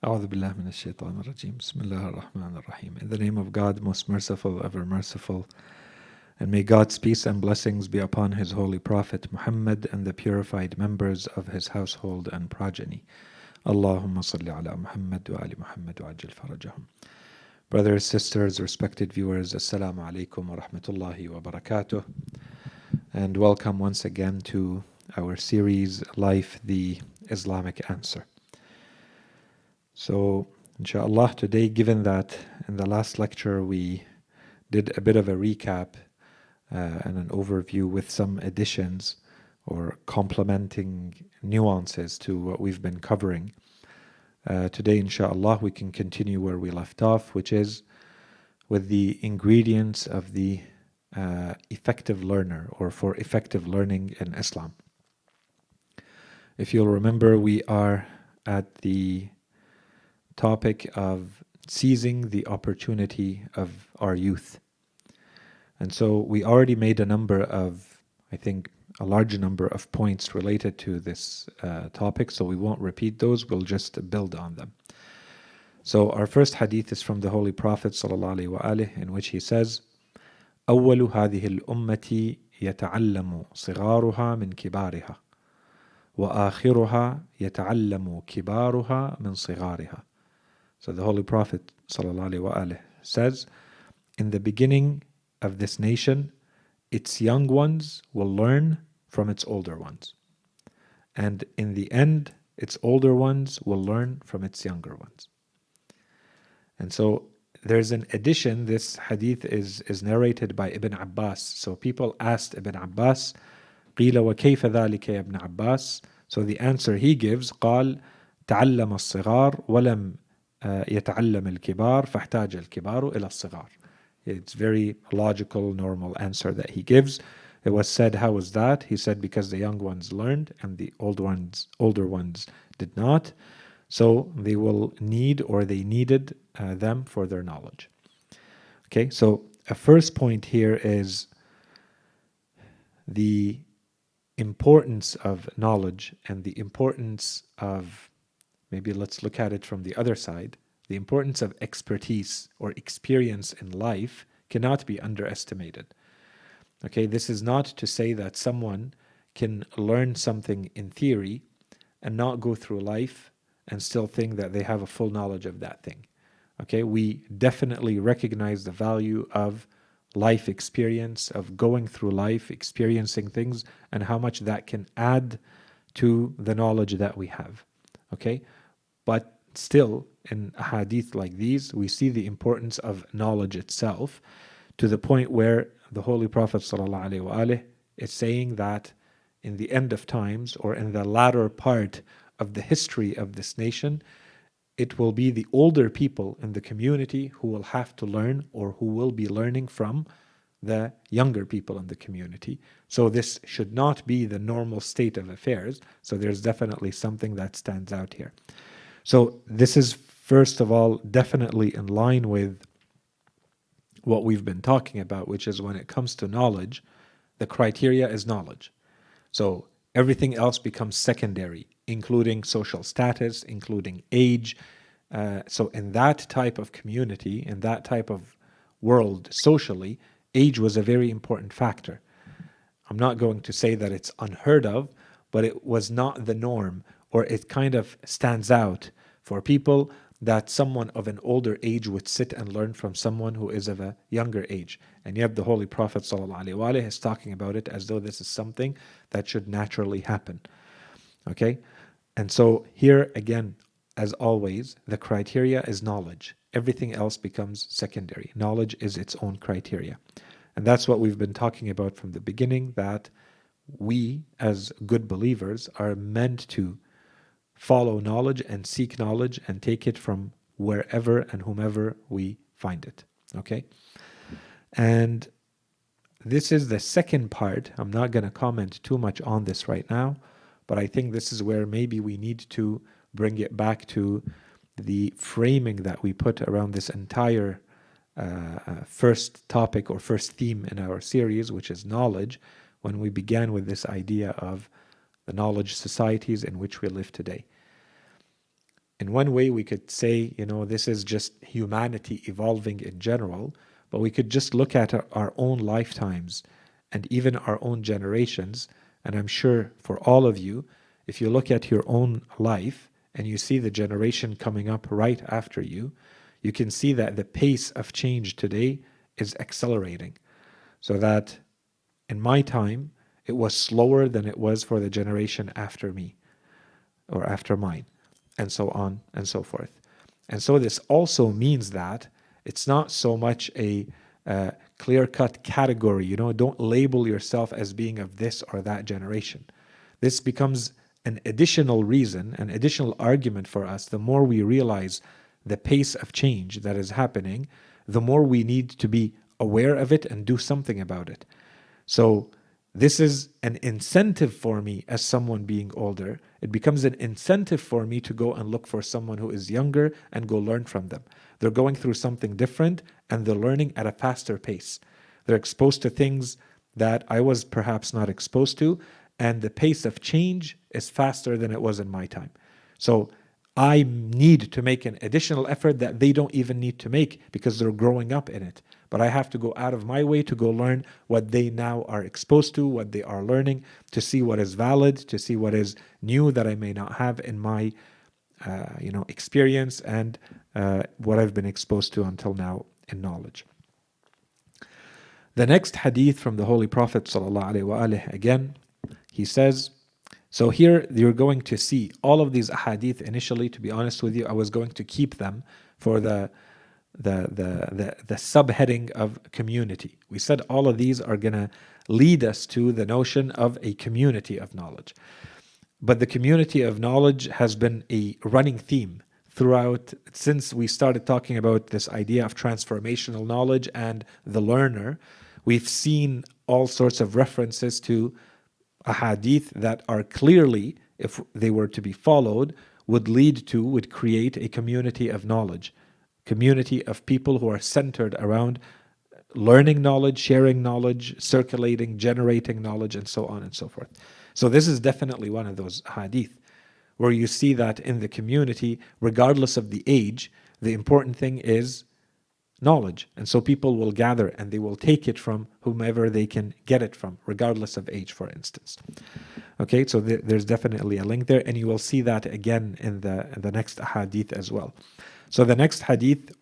أعوذ بالله من الشيطان الرجيم. Bismillah ar-Rahman ar-Rahim. In the name of God, most merciful, ever merciful. And may God's peace and blessings be upon His holy Prophet Muhammad and the purified members of his household and progeny. Allahumma salli ala Muhammad wa ali Muhammad wa ajil farajahum. Brothers, sisters, respected viewers, Assalamu alaikum wa rahmatullahi wa barakatuh. And welcome once again to our series, Life, the Islamic Answer. So, inshallah, today, given that in the last lecture we did a bit of a recap and an overview with some additions or complementing nuances to what we've been covering, today, inshallah, we can continue where we left off, which is with the ingredients of the effective learner, or for effective learning in Islam. If you'll remember, we are at the topic of seizing the opportunity of our youth. And so we already made a large number of points related to this topic, so we won't repeat those, we'll just build on them. So our first hadith is from the Holy Prophet ﷺ, in which he says, أول هذه الأمة يتعلم صغارها من كبارها وآخرها يتعلم كبارها من صغارها. So the Holy Prophet ﷺ says, in the beginning of this nation, its young ones will learn from its older ones. And in the end, its older ones will learn from its younger ones. And so there's an addition. This hadith is narrated by Ibn Abbas. So people asked Ibn Abbas, قِيلَ وَكَيْفَ ذَلِكَ يَا ابْنَ عَبَّاسِ. So the answer he gives, قال تعلم الصغار ولم يتعلم الكبار فاحتاج الكبار إلى الصغار. It's very logical, normal answer that he gives. It was said, how is that? He said, because the young ones learned and the older ones did not. So they will need, or they needed them for their knowledge. Okay, so a first point here is the importance of knowledge and the importance of, maybe let's look at it from the other side, the importance of expertise or experience in life cannot be underestimated. Okay, this is not to say that someone can learn something in theory and not go through life and still think that they have a full knowledge of that thing. Okay, we definitely recognize the value of life experience, of going through life, experiencing things, and how much that can add to the knowledge that we have. Okay, but still, in a hadith like these, we see the importance of knowledge itself, to the point where the Holy Prophet ﷺ is saying that in the end of times, or in the latter part of the history of this nation, it will be the older people in the community who will have to learn, or who will be learning from the younger people in the community. So this should not be the normal state of affairs. So there's definitely something that stands out here. So this is, first of all, definitely in line with what we've been talking about, which is when it comes to knowledge, the criteria is knowledge. So everything else becomes secondary, including social status, including age. So in that type of community, in that type of world socially, age was a very important factor. I'm not going to say that it's unheard of, but it was not the norm, or it kind of stands out for people that someone of an older age would sit and learn from someone who is of a younger age. And yet the Holy Prophet ﷺ is talking about it as though this is something that should naturally happen. Okay? And so here again, as always, the criteria is knowledge. Everything else becomes secondary. Knowledge is its own criteria. And that's what we've been talking about from the beginning, that we as good believers are meant to follow knowledge and seek knowledge and take it from wherever and whomever we find it. Okay? And this is the second part. I'm not going to comment too much on this right now, but I think this is where maybe we need to bring it back to the framing that we put around this entire first topic or first theme in our series, which is knowledge, when we began with this idea of the knowledge societies in which we live today. In one way, we could say, this is just humanity evolving in general, but we could just look at our own lifetimes and even our own generations. And I'm sure for all of you, if you look at your own life and you see the generation coming up right after you, you can see that the pace of change today is accelerating. So that in my time, it was slower than it was for the generation after me or after mine, and so on and so forth. And so this also means that it's not so much a clear-cut category. Don't label yourself as being of this or that generation. This becomes an additional reason, an additional argument for us. The more we realize the pace of change that is happening, the more we need to be aware of it and do something about it. So this is an incentive for me as someone being older. It becomes an incentive for me to go and look for someone who is younger and go learn from them. They're going through something different and they're learning at a faster pace. They're exposed to things that I was perhaps not exposed to, and the pace of change is faster than it was in my time. So I need to make an additional effort that they don't even need to make because they're growing up in it. But I have to go out of my way to go learn what they now are exposed to, what they are learning, to see what is valid, to see what is new that I may not have in my experience and what I've been exposed to until now in knowledge. The next hadith from the Holy Prophet ﷺ, again, he says, so here you're going to see all of these hadith. Initially, to be honest with you, I was going to keep them for the subheading of community. We said all of these are going to lead us to the notion of a community of knowledge. But the community of knowledge has been a running theme throughout, since we started talking about this idea of transformational knowledge and the learner. We've seen all sorts of references to ahadith that are clearly, if they were to be followed, would create a community of knowledge, community of people who are centered around learning knowledge, sharing knowledge, circulating, generating knowledge, and so on and so forth. So this is definitely one of those hadith where you see that in the community, regardless of the age, the important thing is knowledge. And so people will gather and they will take it from whomever they can get it from, regardless of age, for instance. Okay, so there's definitely a link there, and you will see that again in the next hadith as well. So the next hadith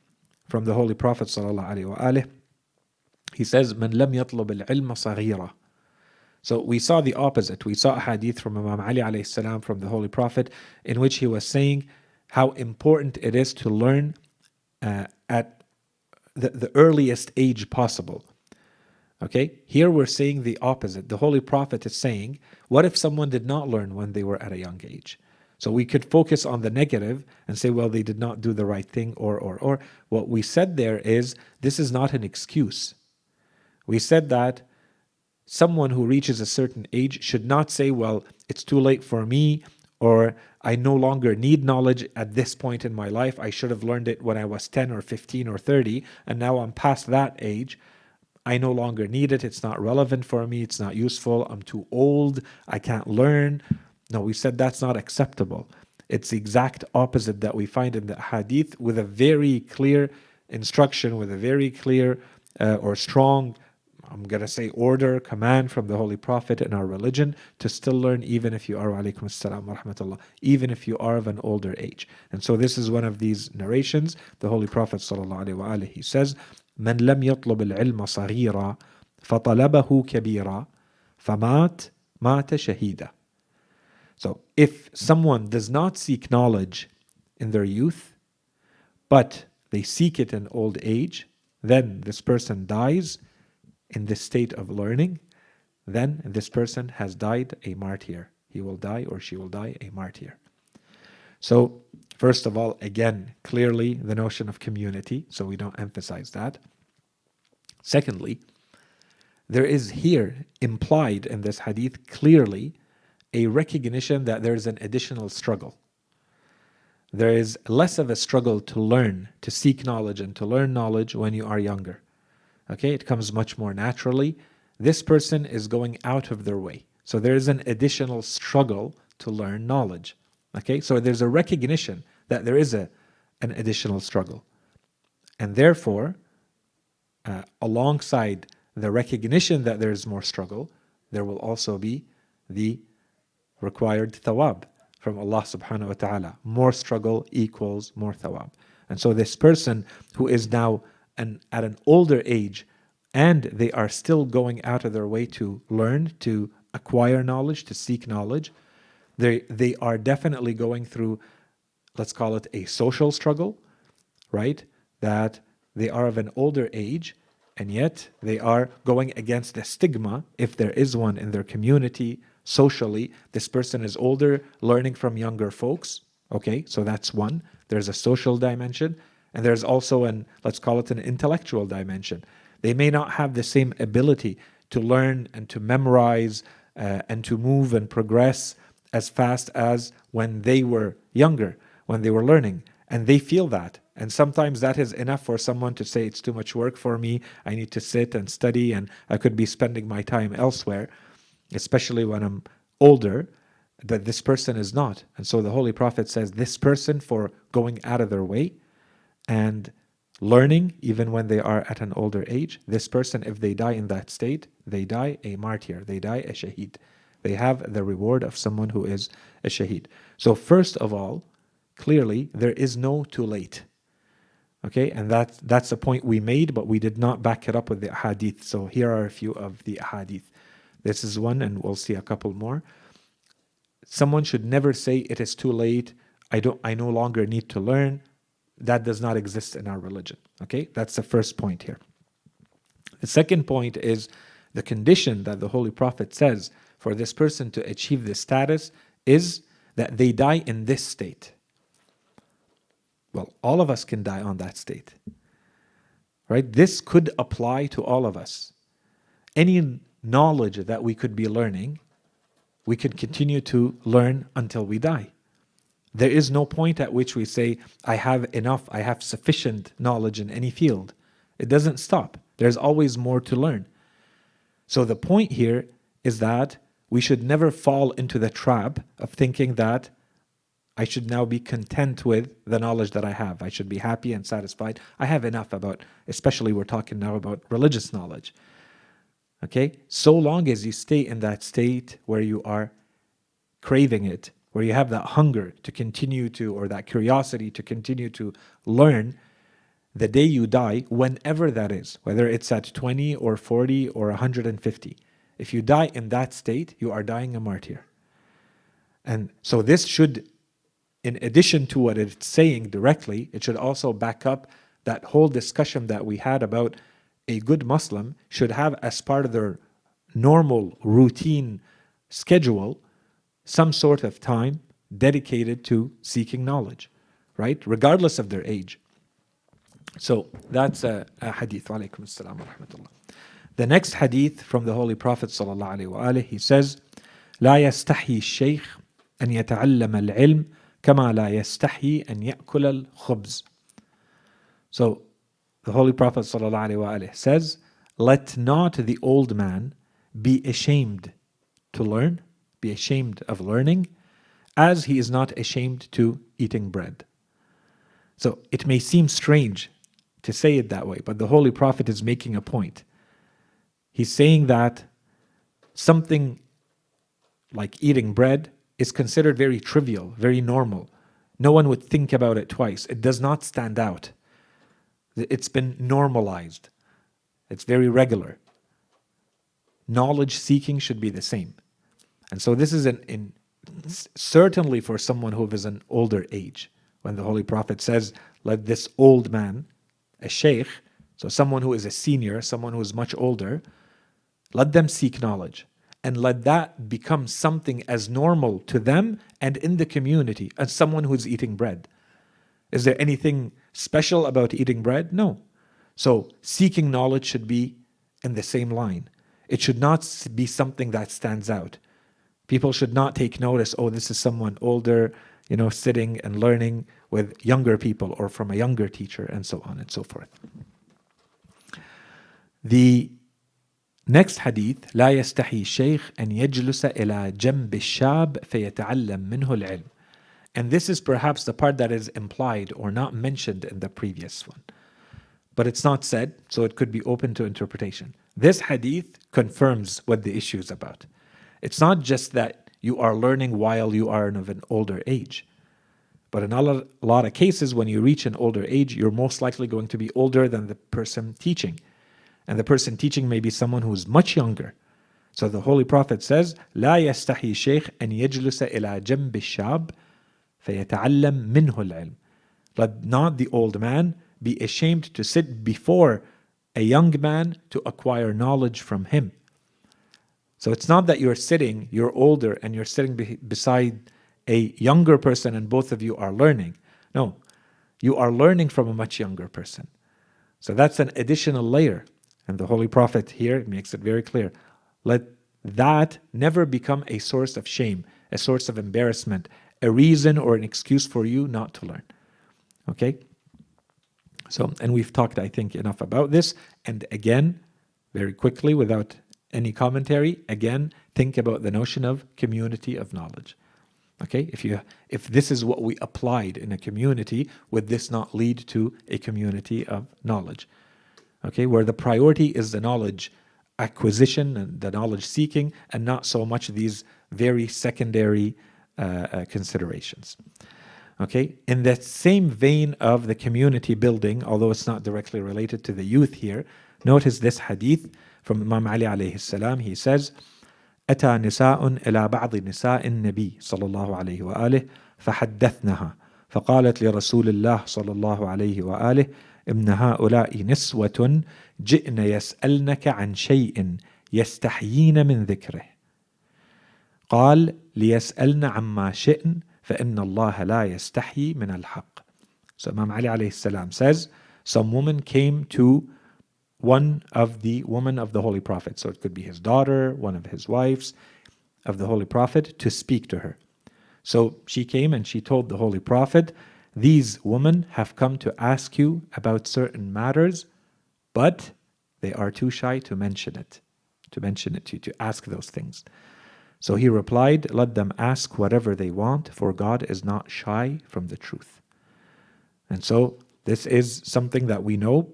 from the Holy Prophet ﷺ, he says, "Man lam yatlub al-ilma saghira." So we saw the opposite. We saw a hadith from Imam Ali alayhi salam from the Holy Prophet in which he was saying how important it is to learn at the earliest age possible. Okay, here we're saying the opposite. The Holy Prophet is saying, what if someone did not learn when they were at a young age? So we could focus on the negative and say, well, they did not do the right thing, or. What we said there is, this is not an excuse. We said that someone who reaches a certain age should not say, well, it's too late for me, or I no longer need knowledge at this point in my life. I should have learned it when I was 10 or 15 or 30, and now I'm past that age. I no longer need it. It's not relevant for me. It's not useful. I'm too old. I can't learn. No, we said that's not acceptable. It's the exact opposite that we find in the hadith, with a very clear instruction, with a very clear or strong, I'm going to say, order, command from the Holy Prophet in our religion to still learn, even if you are, alaykum assalam wa rahmatullah, even if you are of an older age. And so this is one of these narrations. The Holy Prophet sallallahu alaihi wasallam, he says, "Man lam yatlub al-ilma saghira, fatalabahu kabira, famat mata shahida." So if someone does not seek knowledge in their youth, but they seek it in old age, then this person dies in this state of learning, then this person has died a martyr. He will die, or she will die a martyr. So first of all, again, clearly the notion of community, so we don't emphasize that. Secondly, there is here implied in this hadith clearly a recognition that there is an additional struggle. There is less of a struggle to learn, to seek knowledge and to learn knowledge when you are younger. Okay, it comes much more naturally. This person is going out of their way. So there is an additional struggle to learn knowledge. Okay, so there's a recognition that there is an additional struggle. And therefore, alongside the recognition that there is more struggle, there will also be the required thawab from Allah subhanahu wa ta'ala. More struggle equals more thawab. And so this person who is now at an older age and they are still going out of their way to learn, to acquire knowledge, to seek knowledge, they are definitely going through, let's call it a social struggle, right? That they are of an older age, and yet they are going against the stigma, if there is one in their community, socially. This person is older, learning from younger folks. Okay, so that's one. There's a social dimension, and there's also let's call it an intellectual dimension. They may not have the same ability to learn and to memorize and to move and progress as fast as when they were younger, when they were learning. And they feel that. And sometimes that is enough for someone to say, it's too much work for me, I need to sit and study, and I could be spending my time elsewhere, especially when I'm older, but this person is not. And so the Holy Prophet says, this person, for going out of their way and learning, even when they are at an older age, this person, if they die in that state, they die a martyr, they die a shaheed. They have the reward of someone who is a shaheed. So first of all, clearly, there is no too late. Okay, and that's a point we made, but we did not back it up with the hadith. So here are a few of the hadith. This is one, and we'll see a couple more. Someone should never say it is too late, I no longer need to learn. That does not exist in our religion. Okay, that's the first point here. The second point is the condition that the Holy Prophet says for this person to achieve this status is that they die in this state. Well, all of us can die on that state, right? This could apply to all of us. Any knowledge that we could be learning, we can continue to learn until we die. There is no point at which we say, I have enough, I have sufficient knowledge in any field. It doesn't stop. There's always more to learn. So the point here is that we should never fall into the trap of thinking that I should now be content with the knowledge that I have. I should be happy and satisfied. I have enough about, especially we're talking now about religious knowledge. Okay? So long as you stay in that state where you are craving it, where you have that hunger to continue to, or that curiosity to continue to learn, the day you die, whenever that is, whether it's at 20 or 40 or 150, if you die in that state, you are dying a martyr. And so this should, in addition to what it's saying directly, it should also back up that whole discussion that we had about a good Muslim should have as part of their normal routine schedule some sort of time dedicated to seeking knowledge, right? Regardless of their age. So that's a hadith. Wa alaykum assalam wa rahmatullah. The next hadith from the Holy Prophet sallallahu alaihi wasallam, he says, لا يستحي الشيخ أن يتعلم العلم كما لا يستحي أن يأكل الخبز. So the Holy Prophet sallallahu alaihi wasallam says, let not the old man be ashamed to learn, be ashamed of learning, as he is not ashamed to eating bread. So it may seem strange to say it that way, but the Holy Prophet is making a point. He's saying that something like eating bread is considered very trivial, very normal. No one would think about it twice. It does not stand out. It's been normalized. It's very regular. Knowledge seeking should be the same. And so this is certainly for someone who is an older age. When the Holy Prophet says, let this old man, a sheikh, so someone who is a senior, someone who is much older, let them seek knowledge. And let that become something as normal to them and in the community as someone who is eating bread. Is there anything special about eating bread? No. So seeking knowledge should be in the same line. It should not be something that stands out. People should not take notice, oh, this is someone older, sitting and learning with younger people or from a younger teacher, and so on and so forth. The next hadith, لا يستحي الشيخ أن يجلس إلى جنب الشاب فيتعلم منه العلم. And this is perhaps the part that is implied or not mentioned in the previous one. But it's not said, so it could be open to interpretation. This hadith confirms what the issue is about. It's not just that you are learning while you are of an older age. But in a lot of cases, when you reach an older age, you're most likely going to be older than the person teaching. And the person teaching may be someone who's much younger. So the Holy Prophet says, لا يستحي شيخ أن يجلس إلى جنب الشاب فيتعلم منه العلم. Let not the old man be ashamed to sit before a young man to acquire knowledge from him. So it's not that you're older and you're sitting beside a younger person and both of you are learning. No, you are learning from a much younger person. So that's an additional layer. And the Holy Prophet here makes it very clear. Let that never become a source of shame, a source of embarrassment, a reason or an excuse for you not to learn. Okay? So, and we've talked, I think, enough about this. And again, very quickly, without any commentary, again, think about the notion of community of knowledge. Okay, if this is what we applied in a community, would this not lead to a community of knowledge? Okay, where the priority is the knowledge acquisition and the knowledge seeking, and not so much these very secondary considerations. Okay, in that same vein of the community building, although it's not directly related to the youth here, notice this hadith from Imam Ali alayhi salam. He says, أتى نساء إلى بعض نساء النبي صلى الله عليه وآله فحدثنها فقالت لرسول الله صلى الله عليه وآله إن هؤلاء نسوة جئن يسألنك عن شيء يستحيين من ذكره قال ليسألن عما شئن فإن الله لا يستحيي من الحق. So Imam Ali alayhi salam says, some woman came to one of the women of the Holy Prophet. So it could be his daughter, one of his wives of the Holy Prophet, to speak to her. So she came and she told the Holy Prophet, these women have come to ask you about certain matters, but they are too shy to mention it to you, to ask those things. So he replied, let them ask whatever they want, for God is not shy from the truth. And so this is something that we know.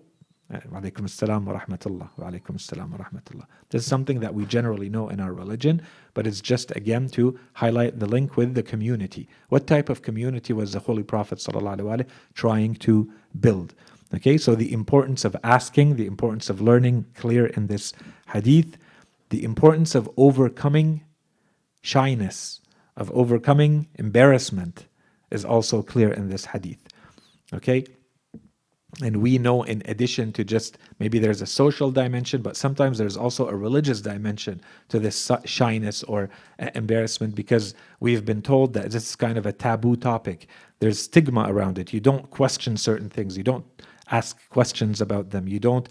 Walaikum assalam wa rahmatullah. Walaikum assalam wa rahmatullah. This is something that we generally know in our religion, but it's just again to highlight the link with the community. What type of community was the Holy Prophet ﷺ trying to build? Okay, so the importance of asking, the importance of learning, clear in this hadith. The importance of overcoming shyness, of overcoming embarrassment is also clear in this hadith. Okay? And we know, in addition to just maybe there's a social dimension, but sometimes there's also a religious dimension to this shyness or embarrassment, because we've been told that this is kind of a taboo topic. There's stigma around it. You don't question certain things. You don't ask questions about them. You don't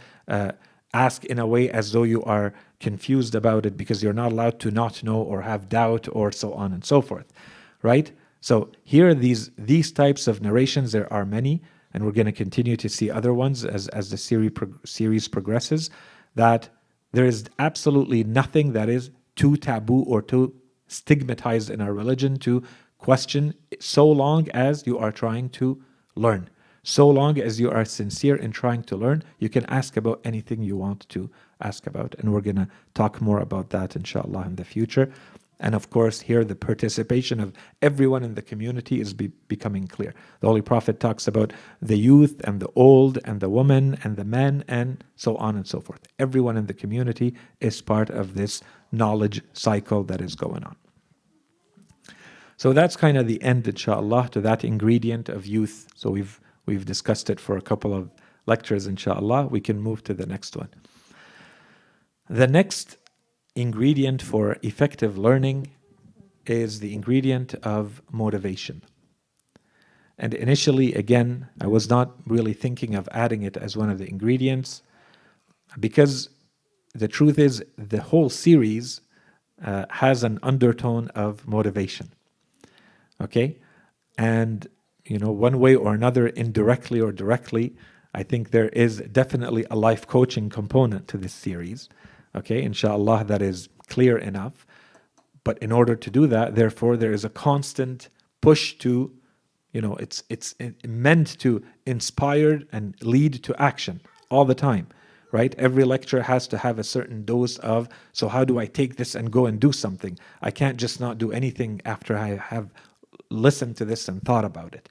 ask in a way as though you are confused about it, because you're not allowed to not know or have doubt or so on and so forth, right? So here, these types of narrations, there are many, and we're going to continue to see other ones as the series progresses, that there is absolutely nothing that is too taboo or too stigmatized in our religion to question, so long as you are trying to learn. So long as you are sincere in trying to learn, you can ask about anything you want to ask about. And we're going to talk more about that, inshallah, in the future. And of course, here the participation of everyone in the community is becoming clear. The Holy Prophet talks about the youth and the old and the women and the men and so on and so forth. Everyone in the community is part of this knowledge cycle that is going on. So that's kind of the end, inshallah, to that ingredient of youth. So we've discussed it for a couple of lectures, inshallah. We can move to the next one. The next ingredient for effective learning is the ingredient of motivation. And initially, again, I was not really thinking of adding it as one of the ingredients, because the truth is the whole series has an undertone of motivation. Okay? And, one way or another, indirectly or directly, I think there is definitely a life coaching component to this series. Okay, inshallah, that is clear enough. But in order to do that, therefore, there is a constant push to It's meant to inspire and lead to action all the time, right? Every lecture has to have a certain dose of, so how do I take this and go and do something? I can't just not do anything after I have listened to this and thought about it.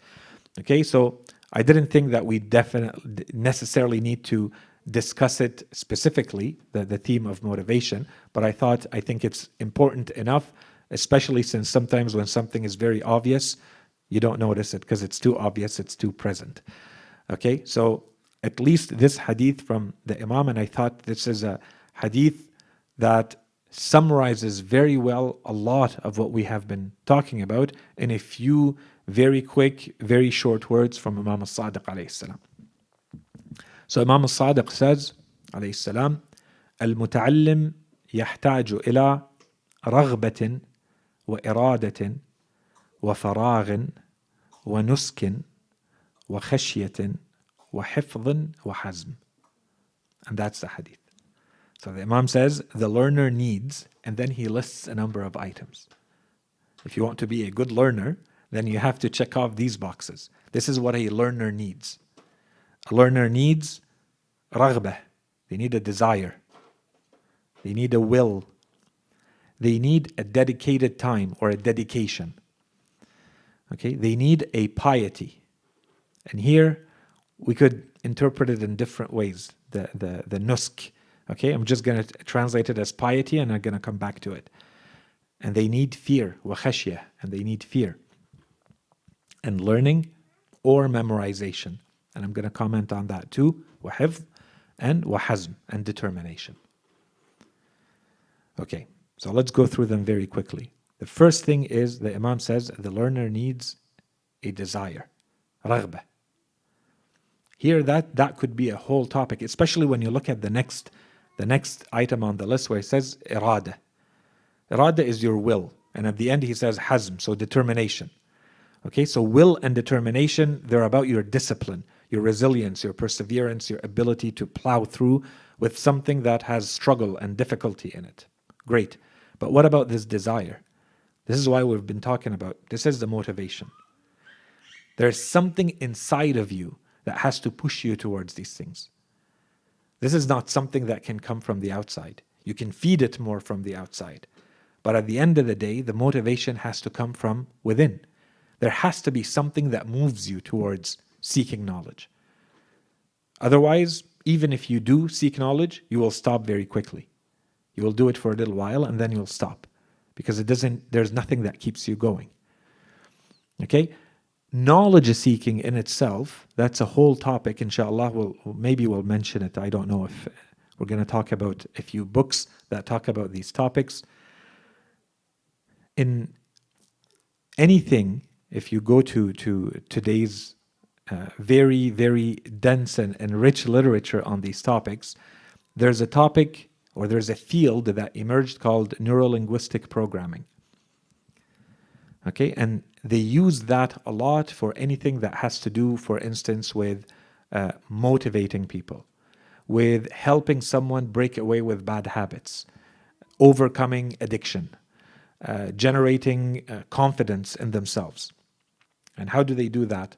Okay, so I didn't think that we definitely necessarily need to discuss it specifically, the theme of motivation, but I think it's important enough, especially since sometimes when something is very obvious, you don't notice it because it's too obvious, it's too present. Okay, so at least this hadith from the Imam, and I thought this is a hadith that summarizes very well a lot of what we have been talking about in a few very quick, very short words from Imam al-Sadiq alayhi salam. So Imam al-Sadiq says, alayhi salam, المتعلم يحتاج إلى رغبة وإرادة وفراغ ونسك وخشية وحفظ وحزم. And that's the hadith. So the Imam says, the learner needs, and then he lists a number of items. If you want to be a good learner, then you have to check off these boxes. This is what a learner needs. A learner needs raghbah. They need a desire. They need a will. They need a dedicated time or a dedication. Okay, they need a piety. And here we could interpret it in different ways. The nusk. Okay, I'm just going to translate it as piety and I'm going to come back to it. And they need fear, wa khashya, and they need fear. And learning or memorization. And I'm going to comment on that too. Wa hifz and wa hazm, and determination. Okay, so let's go through them very quickly. The first thing is, the Imam says, the learner needs a desire, raghbah. Here, that could be a whole topic, especially when you look at the next item on the list where it says irada. Irada is your will. And at the end he says hazm, so determination. Okay, so will and determination, they're about your discipline, your resilience, your perseverance, your ability to plow through with something that has struggle and difficulty in it. Great. But what about this desire? This is why we've been talking about, this is the motivation. There's something inside of you that has to push you towards these things. This is not something that can come from the outside. You can feed it more from the outside. But at the end of the day, the motivation has to come from within. There has to be something that moves you towards seeking knowledge. Otherwise, even if you do seek knowledge, you will stop very quickly. You will do it for a little while and then you'll stop. Because there's nothing that keeps you going. Okay? Knowledge seeking in itself, that's a whole topic, inshallah. Maybe we'll mention it. I don't know if we're going to talk about a few books that talk about these topics. In anything, if you go to today's very, very dense and rich literature on these topics, there's a topic or there's a field that emerged called Neuro-Linguistic programming. Okay, and they use that a lot for anything that has to do, for instance, with motivating people, with helping someone break away with bad habits, overcoming addiction, generating confidence in themselves. And how do they do that?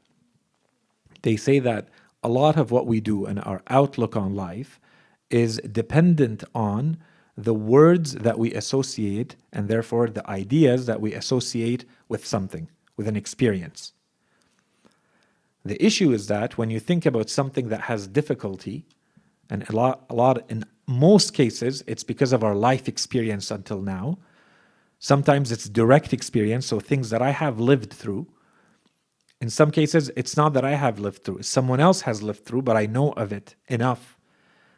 They say that a lot of what we do and our outlook on life is dependent on the words that we associate and therefore the ideas that we associate with something, with an experience. The issue is that when you think about something that has difficulty, and a lot in most cases, it's because of our life experience until now. Sometimes it's direct experience, so things that I have lived through. In some cases, it's not that I have lived through, someone else has lived through, but I know of it enough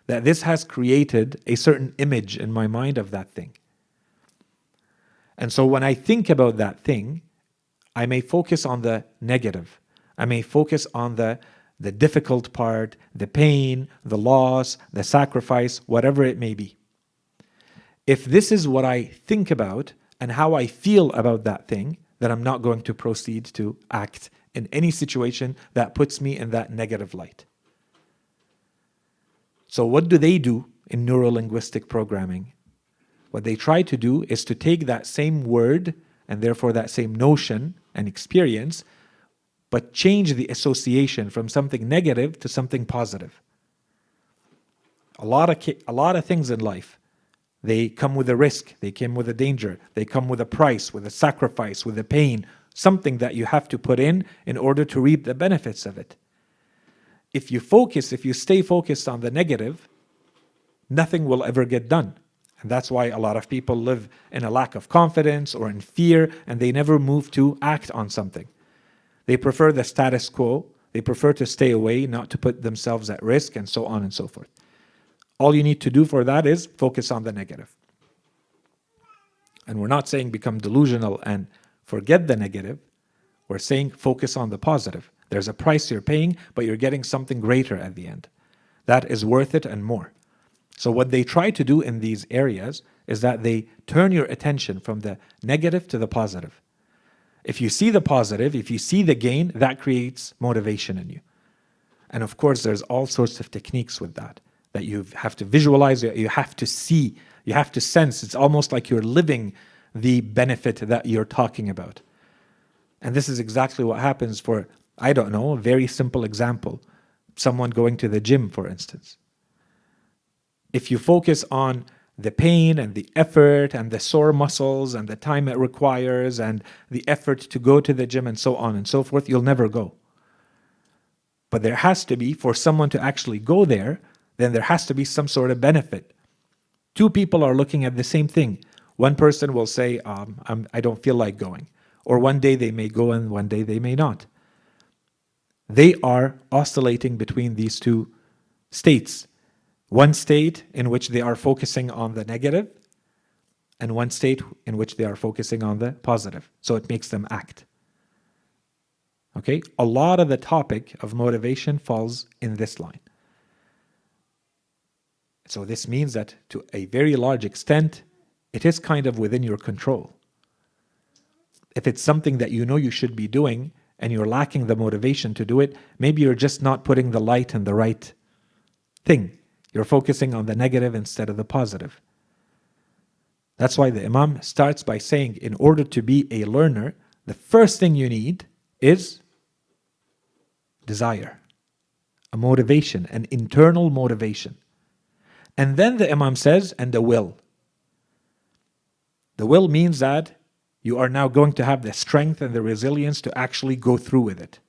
that this has created a certain image in my mind of that thing. And so when I think about that thing, I may focus on the negative. I may focus on the difficult part, the pain, the loss, the sacrifice, whatever it may be. If this is what I think about and how I feel about that thing, then I'm not going to proceed to act in any situation that puts me in that negative light. So what do they do in neuro-linguistic programming? What they try to do is to take that same word and therefore that same notion and experience, but change the association from something negative to something positive. A lot of things in life, they come with a risk, they come with a danger, they come with a price, with a sacrifice, with a pain, something that you have to put in order to reap the benefits of it. If you stay focused on the negative, nothing will ever get done. And that's why a lot of people live in a lack of confidence or in fear, and they never move to act on something. They prefer the status quo, they prefer to stay away, not to put themselves at risk, and so on and so forth. All you need to do for that is focus on the negative. And we're not saying become delusional and forget the negative. We're saying focus on the positive. There's a price you're paying, but you're getting something greater at the end. That is worth it and more. So what they try to do in these areas is that they turn your attention from the negative to the positive. If you see the positive, if you see the gain, that creates motivation in you. And of course, there's all sorts of techniques with that you have to visualize, you have to see, you have to sense. It's almost like you're living the benefit that you're talking about. And this is exactly what happens for, I don't know, a very simple example. Someone going to the gym, for instance. If you focus on the pain and the effort and the sore muscles and the time it requires and the effort to go to the gym and so on and so forth, you'll never go. But there has to be, for someone to actually go there, then there has to be some sort of benefit. Two people are looking at the same thing. One person will say, I don't feel like going. Or one day they may go and one day they may not. They are oscillating between these two states. One state in which they are focusing on the negative, and one state in which they are focusing on the positive. So it makes them act. Okay? A lot of the topic of motivation falls in this line. So this means that to a very large extent, it is kind of within your control. If it's something that you know you should be doing and you're lacking the motivation to do it, maybe you're just not putting the light in the right thing. You're focusing on the negative instead of the positive. That's why the Imam starts by saying, in order to be a learner, the first thing you need is desire, a motivation, an internal motivation. And then the Imam says, and the will. The will means that you are now going to have the strength and the resilience to actually go through with it.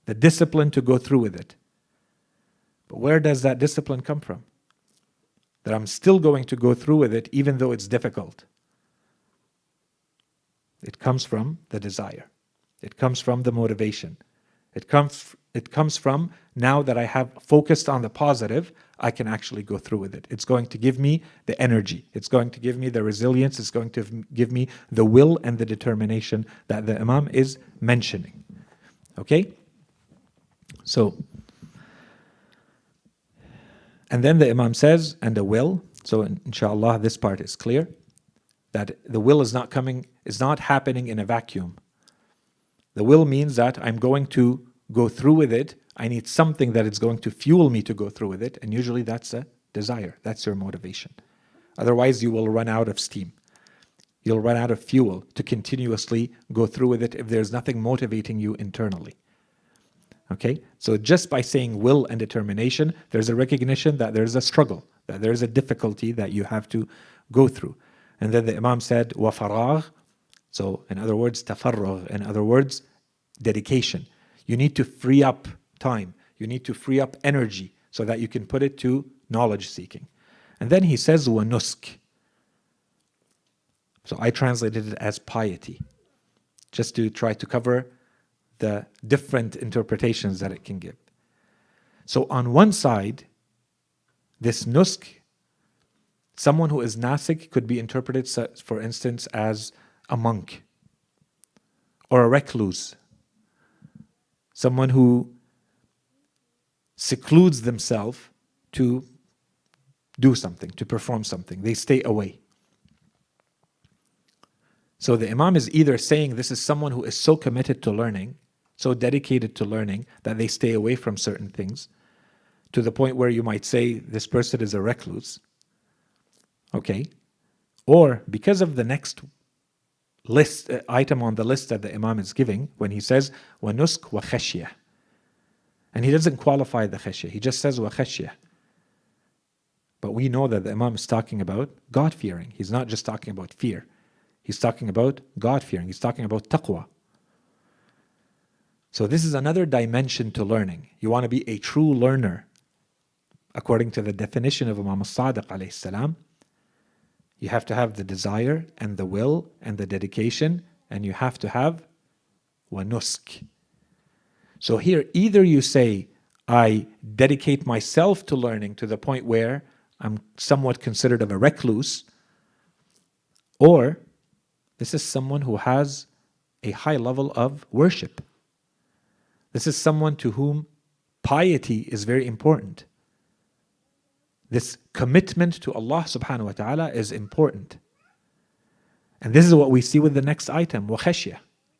The discipline to go through with it. But where does that discipline come from? That I'm still going to go through with it even though it's difficult. It comes from the desire. It comes from the motivation. It comes from, now that I have focused on the positive, I can actually go through with it. It's going to give me the energy. It's going to give me the resilience. It's going to give me the will and the determination that the Imam is mentioning. Okay? So, and then the Imam says, and the will. So inshallah, this part is clear. That the will is not happening in a vacuum. The will means that I'm going to go through with it. I need something that is going to fuel me to go through with it. And usually that's a desire. That's your motivation. Otherwise, you will run out of steam. You'll run out of fuel to continuously go through with it if there's nothing motivating you internally. Okay? So just by saying will and determination, there's a recognition that there's a struggle, that there's a difficulty that you have to go through. And then the Imam said, وَفَرَاغ. So in other words, tafarrugh. In other words, dedication. You need to free up time. You need to free up energy so that you can put it to knowledge seeking. And then he says, وَنُسْك. So I translated it as piety, just to try to cover the different interpretations that it can give. So on one side, this nusk, someone who is nasik could be interpreted, for instance, as a monk or a recluse, someone who secludes themselves to do something, to perform something. They stay away. So the Imam is either saying this is someone who is so committed to learning, so dedicated to learning, that they stay away from certain things, to the point where you might say this person is a recluse. Okay? Or because of the next item on the list that the Imam is giving when he says وَنُسْك وَخَشْيَةٍ. And he doesn't qualify the khashya, he just says وَخَشْيَةٍ. But we know that the Imam is talking about God-fearing. He's not just talking about fear. He's talking about God-fearing. He's talking about taqwa. So this is another dimension to learning. You want to be a true learner, according to the definition of Imam al-Sadiq alayhi salam, you have to have the desire and the will and the dedication, and you have to have wanusk. So here, either you say, I dedicate myself to learning to the point where I'm somewhat considered of a recluse, or this is someone who has a high level of worship. This is someone to whom piety is very important. This commitment to Allah subhanahu wa ta'ala is important. And this is what we see with the next item, وَخَشْيَةٍ.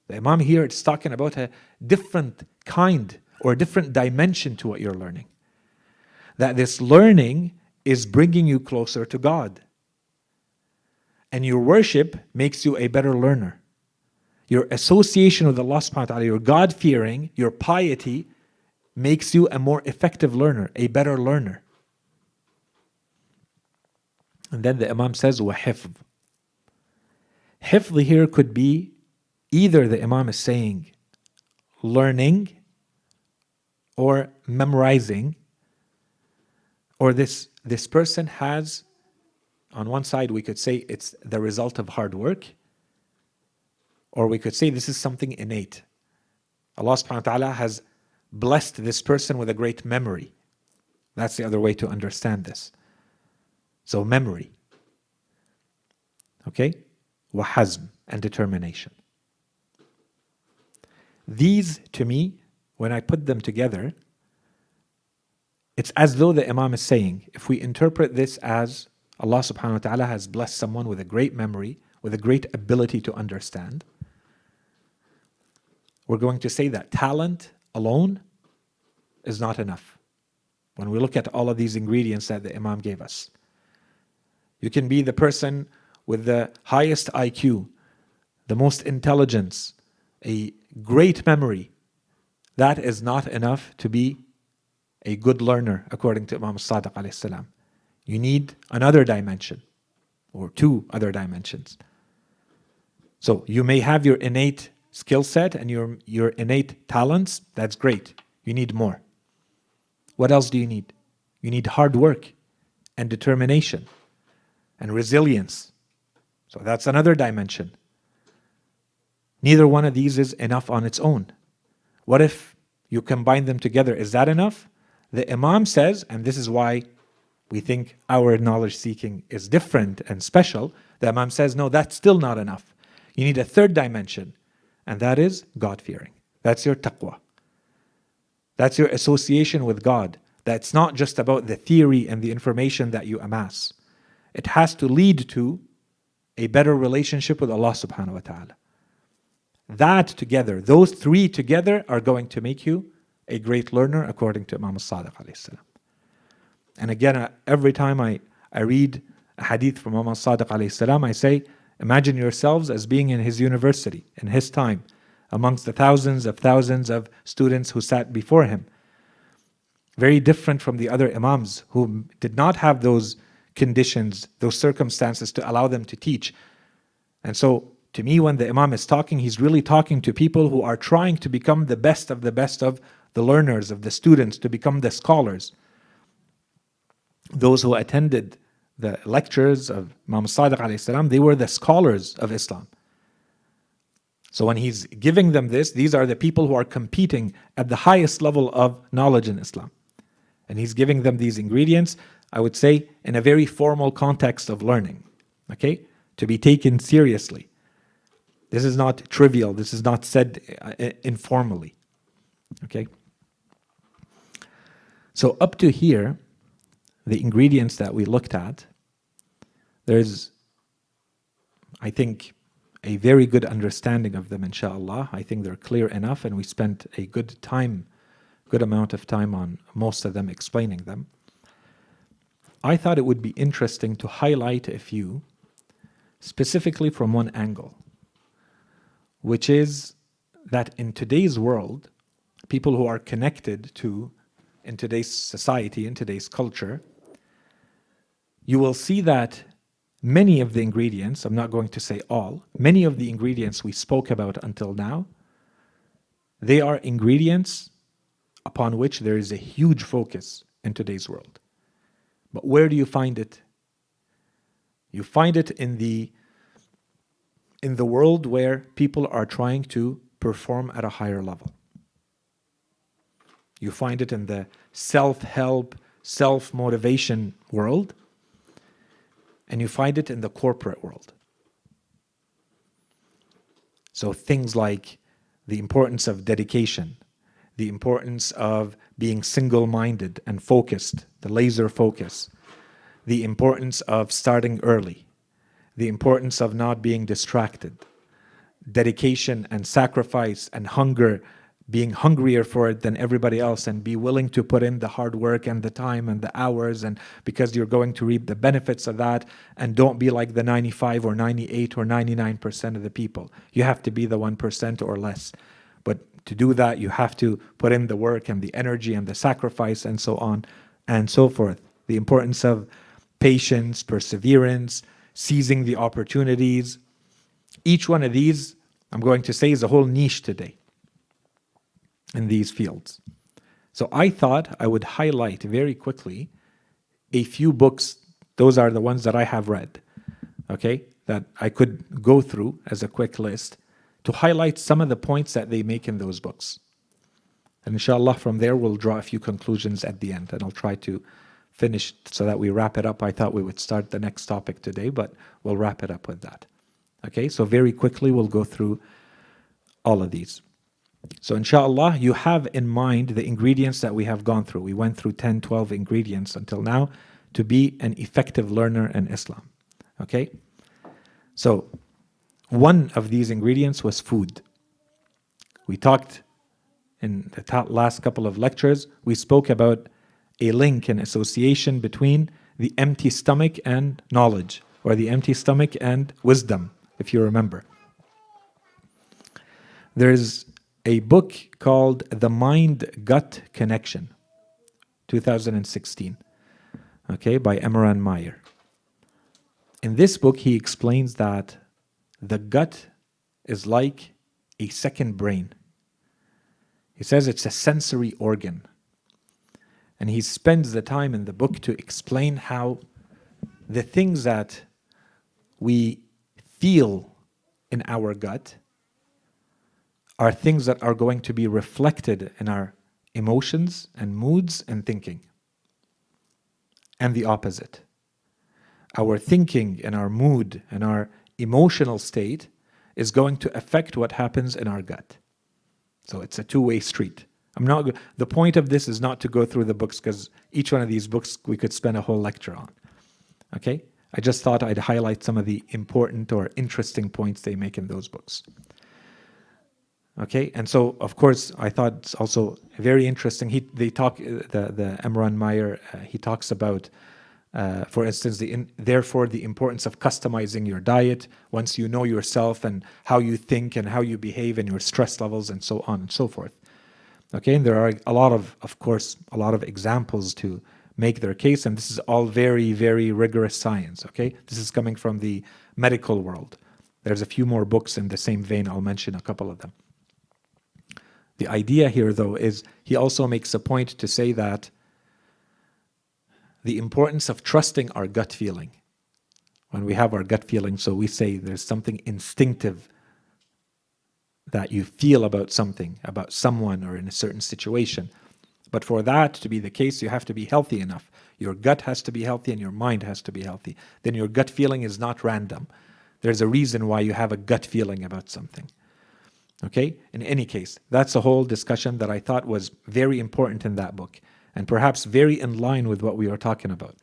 The Imam here is talking about a different kind or a different dimension to what you're learning. That this learning is bringing you closer to God. And your worship makes you a better learner. Your association with Allah subhanahu wa ta'ala, your God-fearing, your piety makes you a more effective learner, a better learner. And then the Imam says, وَحِفْظ. Hifz here could be either the Imam is saying learning or memorizing, or this person has, on one side we could say it's the result of hard work, or we could say this is something innate. Allah subhanahu wa ta'ala has blessed this person with a great memory. That's the other way to understand this. So memory. Okay? Wahazm, and determination. These, to me, when I put them together, it's as though the Imam is saying, if we interpret this as Allah subhanahu wa ta'ala has blessed someone with a great memory, with a great ability to understand, we're going to say that talent alone is not enough. When we look at all of these ingredients that the Imam gave us, you can be the person with the highest IQ, the most intelligence, a great memory. That is not enough to be a good learner, according to Imam al-Sadiq alayhi salam. You need another dimension, or two other dimensions. So you may have your innate skill set and your innate talents. That's great. You need more. What else do you need? You need hard work and determination and resilience. So that's another dimension. Neither one of these is enough on its own. What if you combine them together? Is that enough? The Imam says, and this is why we think our knowledge seeking is different and special, the Imam says, no, that's still not enough. You need a third dimension, and that is God-fearing. That's your taqwa. That's your association with God. That's not just about the theory and the information that you amass. It has to lead to a better relationship with Allah subhanahu wa ta'ala. That together, those three together are going to make you a great learner, according to Imam al-Sadiq alayhi salam. And again, every time I read a hadith from Imam al-Sadiq alayhi salam, I say, imagine yourselves as being in his university, in his time, amongst the thousands of students who sat before him. Very different from the other Imams who did not have those conditions, those circumstances to allow them to teach. And so, to me, when the Imam is talking, he's really talking to people who are trying to become the best of the learners, of the students, to become the scholars. Those who attended the lectures of Imam Sadiq alayhi salam, they were the scholars of Islam. So when he's giving them this, these are the people who are competing at the highest level of knowledge in Islam. And he's giving them these ingredients, I would say, in a very formal context of learning, okay? To be taken seriously. This is not trivial. This is not said informally, okay? So up to here, the ingredients that we looked at, there's, I think, a very good understanding of them, inshallah. I think they're clear enough, and we spent a good amount of time on most of them, explaining them. I thought it would be interesting to highlight a few, specifically from one angle. which is that in today's world, people who are connected to, in today's society, in today's culture, you will see that many of the ingredients, I'm not going to say all, many of the ingredients we spoke about until now, they are ingredients upon which there is a huge focus in today's world. But where do you find it? You find it in the world where people are trying to perform at a higher level. You find it in the self-help, self-motivation world, and you find it in the corporate world. So things like the importance of dedication, the importance of being single-minded and focused, the laser focus, the importance of starting early, the importance of not being distracted, dedication and sacrifice and hunger, being hungrier for it than everybody else and be willing to put in the hard work and the time and the hours, and because you're going to reap the benefits of that, and don't be like the 95 or 98 or 99% of the people. You have to be the 1% or less. But to do that, you have to put in the work and the energy and the sacrifice and so on and so forth. The importance of patience, perseverance, seizing the opportunities. Each one of these, I'm going to say, is a whole niche today in these fields. So I thought I would highlight very quickly a few books. Those are the ones that I have read, okay, that I could go through as a quick list to highlight some of the points that they make in those books. And inshallah, from there, we'll draw a few conclusions at the end, and I'll try to finish so that we wrap it up. I thought we would start the next topic today, but we'll wrap it up with that. Okay, so very quickly, we'll go through all of these. So inshallah, you have in mind the ingredients that we have gone through. We went through 10, 12 ingredients until now to be an effective learner in Islam. Okay? So one of these ingredients was food. We talked in the last couple of lectures, we spoke about a link and association between the empty stomach and knowledge, or the empty stomach and wisdom, if you remember. There's a book called The Mind-Gut Connection, 2016, okay, by Emran Meyer. In this book, he explains that the gut is like a second brain. He says it's a sensory organ. And he spends the time in the book to explain how the things that we feel in our gut are things that are going to be reflected in our emotions and moods and thinking. And the opposite. Our thinking and our mood and our emotional state is going to affect what happens in our gut. So it's a two-way street. The point of this is not to go through the books, because each one of these books we could spend a whole lecture on. Okay? I just thought I'd highlight some of the important or interesting points they make in those books. Okay, and so of course I thought it's also very interesting. The Emran Meyer, he talks about, for instance, therefore the importance of customizing your diet once you know yourself and how you think and how you behave and your stress levels and so on and so forth. Okay, and there are of course, a lot of examples to make their case, and this is all very, very rigorous science. Okay, this is coming from the medical world. There's a few more books in the same vein. I'll mention a couple of them. The idea here, though, is he also makes a point to say that the importance of trusting our gut feeling. When we have our gut feeling, so we say there's something instinctive that you feel about something, about someone, or in a certain situation. But for that to be the case, you have to be healthy enough. Your gut has to be healthy and your mind has to be healthy. Then your gut feeling is not random. There's a reason why you have a gut feeling about something. Okay? In any case, that's a whole discussion that I thought was very important in that book, and perhaps very in line with what we are talking about.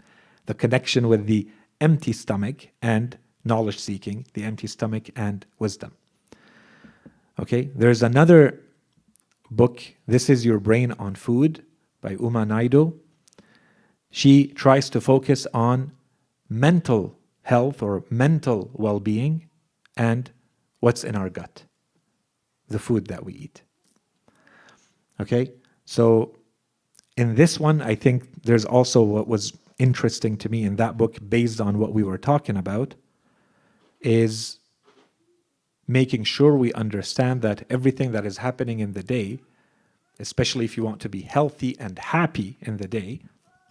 The connection with the empty stomach and knowledge seeking, the empty stomach and wisdom. Okay? There's another book, This Is Your Brain on Food, by Uma Naidoo. She tries to focus on mental health or mental well-being and what's in our gut. the food that we eat. Okay? So in this one, I think there's also what was interesting to me in that book, based on what we were talking about, is making sure we understand that everything that is happening in the day, especially if you want to be healthy and happy in the day,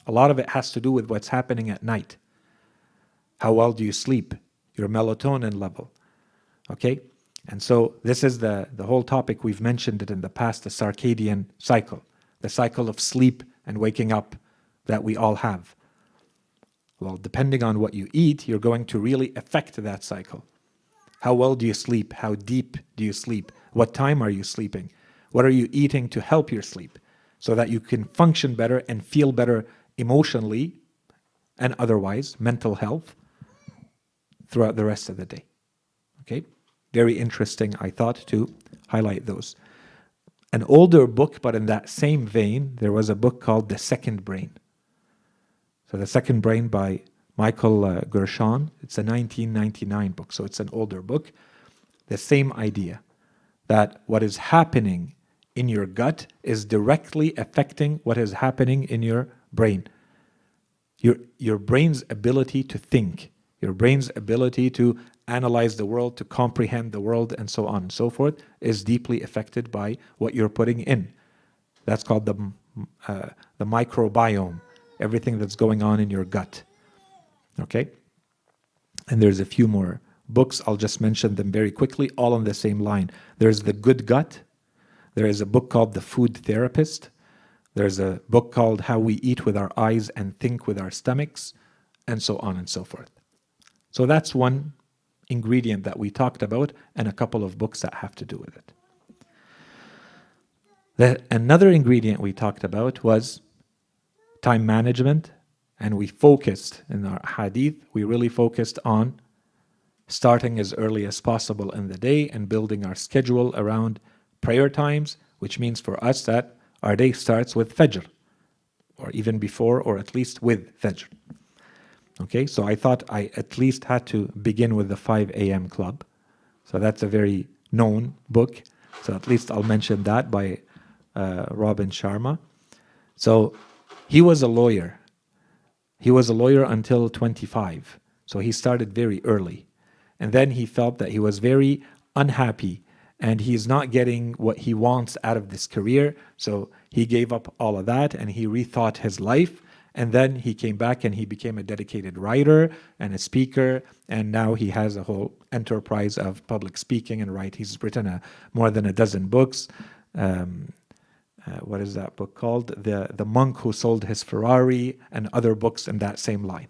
a lot of it has to do with what's happening at night. How well do you sleep? Your melatonin level. Okay? And so this is the whole topic. We've mentioned it in the past, the circadian cycle, the cycle of sleep and waking up that we all have. Well, depending on what you eat, you're going to really affect that cycle. How well do you sleep? How deep do you sleep? What time are you sleeping? What are you eating to help your sleep so that you can function better and feel better emotionally and otherwise, mental health, throughout the rest of the day? Okay? Very interesting, I thought, to highlight those. An older book, but in that same vein, there was a book called The Second Brain. So The Second Brain by Michael Gershon. It's a 1999 book, so it's an older book. The same idea, that what is happening in your gut is directly affecting what is happening in your brain. Your brain's ability to think, your brain's ability to analyze the world, to comprehend the world, and so on and so forth, is deeply affected by what you're putting in. That's called the microbiome, everything that's going on in your gut. Okay? And there's a few more books. I'll just mention them very quickly, all on the same line. There's The Good Gut. There is a book called The Food Therapist. There's a book called How We Eat with Our Eyes and Think with Our Stomachs, and so on and so forth. So that's one ingredient that we talked about, and a couple of books that have to do with it. Another ingredient we talked about was time management, and we focused in our hadith, we really focused on starting as early as possible in the day and building our schedule around prayer times, which means for us that our day starts with Fajr, or even before, or at least with Fajr. Okay, so I thought I at least had to begin with the 5 a.m. Club. So that's a very known book. So at least I'll mention that, by Robin Sharma. So he was a lawyer. He was a lawyer until 25. So he started very early. And then he felt that he was very unhappy and he's not getting what he wants out of this career. So he gave up all of that and he rethought his life. And then he came back and he became a dedicated writer and a speaker. And now he has a whole enterprise of public speaking and writing. He's written more than a dozen books. What is that book called? The Monk Who Sold His Ferrari, and other books in that same line.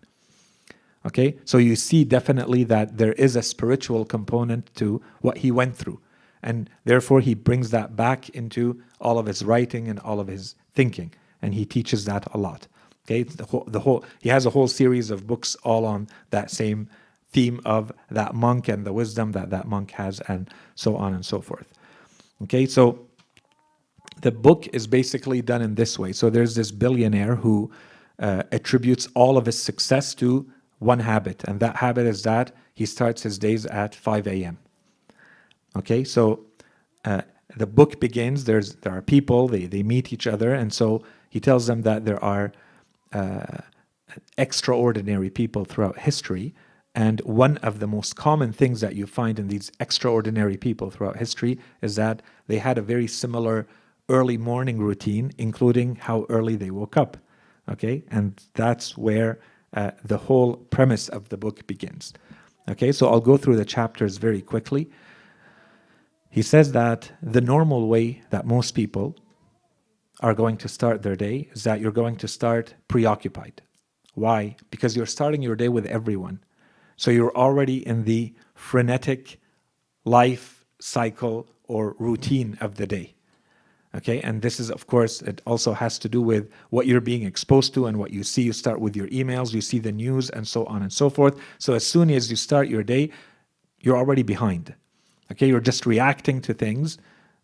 Okay, so you see definitely that there is a spiritual component to what he went through. And therefore he brings that back into all of his writing and all of his thinking. And he teaches that a lot. Okay, he has a whole series of books all on that same theme of that monk and the wisdom that that monk has, and so on and so forth. Okay, so the book is basically done in this way. So there's this billionaire who attributes all of his success to one habit, and that habit is that he starts his days at 5 a.m. Okay, so the book begins, there are people, they meet each other, and so he tells them that there are extraordinary people throughout history, and one of the most common things that you find in these extraordinary people throughout history is that they had a very similar early morning routine, including how early they woke up. Okay, and that's where the whole premise of the book begins. Okay, so I'll go through the chapters very quickly. He says that the normal way that most people are going to start their day is that you're going to start preoccupied. Why? Because you're starting your day with everyone. So you're already in the frenetic life cycle or routine of the day. Okay, and this is, of course, it also has to do with what you're being exposed to and what you see. You start with your emails, you see the news, and so on and so forth. So as soon as you start your day, you're already behind. Okay, you're just reacting to things,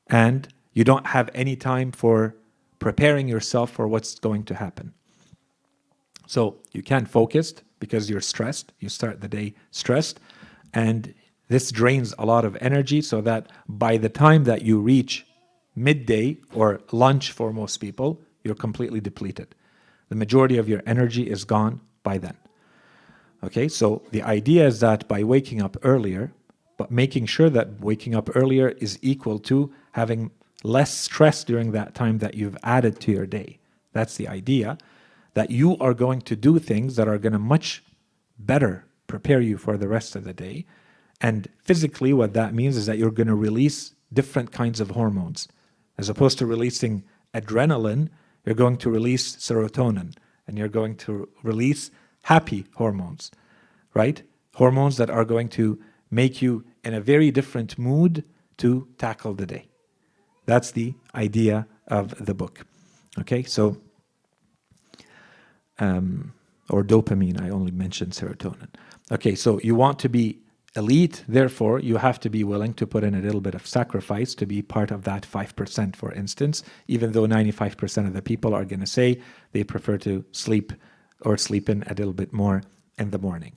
and you don't have any time for preparing yourself for what's going to happen. So you can't focus because you're stressed. You start the day stressed, and This drains a lot of energy, so that by the time that you reach midday or lunch for most people, you're completely depleted. The majority of your energy is gone by then. Okay, so the idea is that by waking up earlier, but making sure that waking up earlier is equal to having less stress during that time that you've added to your day. That's the idea, that you are going to do things that are going to much better prepare you for the rest of the day. And physically, what that means is that you're going to release different kinds of hormones. As opposed to releasing adrenaline, you're going to release serotonin, and you're going to release happy hormones, right? Hormones that are going to make you in a very different mood to tackle the day. That's the idea of the book. Okay, so, or dopamine, I only mentioned serotonin. Okay, so you want to be elite, therefore you have to be willing to put in a little bit of sacrifice to be part of that 5%, for instance, even though 95% of the people are going to say they prefer to sleep or sleep in a little bit more in the morning.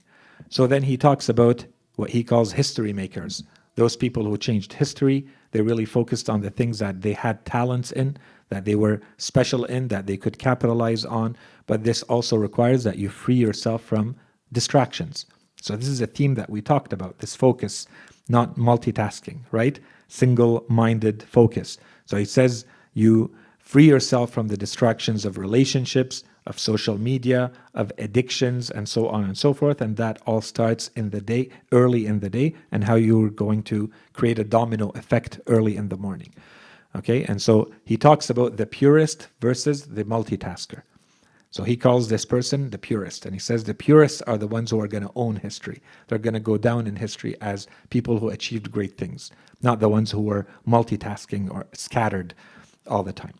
So then he talks about what he calls history makers. Those people who changed history, they really focused on the things that they had talents in, that they were special in, that they could capitalize on. But this also requires that you free yourself from distractions. So this is a theme that we talked about, this focus, not multitasking, right? Single-minded focus. So he says you free yourself from the distractions of relationships, of social media, of addictions, and so on and so forth. And that all starts in the day, early in the day, and how you're going to create a domino effect early in the morning. Okay, and so he talks about the purist versus the multitasker. So he calls this person the purist, and he says the purists are the ones who are going to own history. They're going to go down in history as people who achieved great things, not the ones who were multitasking or scattered all the time.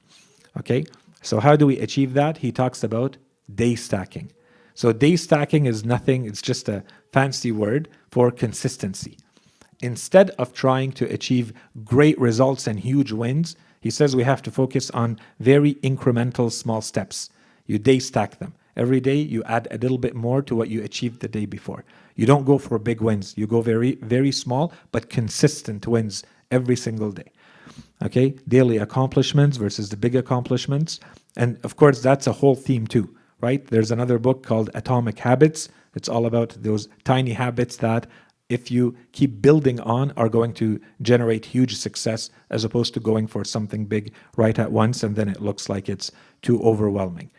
Okay, so how do we achieve that? He talks about day stacking. So day stacking is nothing, it's just a fancy word for consistency. Instead of trying to achieve great results and huge wins, he says we have to focus on very incremental small steps. You day stack them. Every day you add a little bit more to what you achieved the day before. You don't go for big wins. You go very, very small but consistent wins every single day. Okay, daily accomplishments versus the big accomplishments. And of course, that's a whole theme too, right? There's another book called Atomic Habits. It's all about those tiny habits that if you keep building on are going to generate huge success, as opposed to going for something big right at once and then it looks like it's too overwhelming.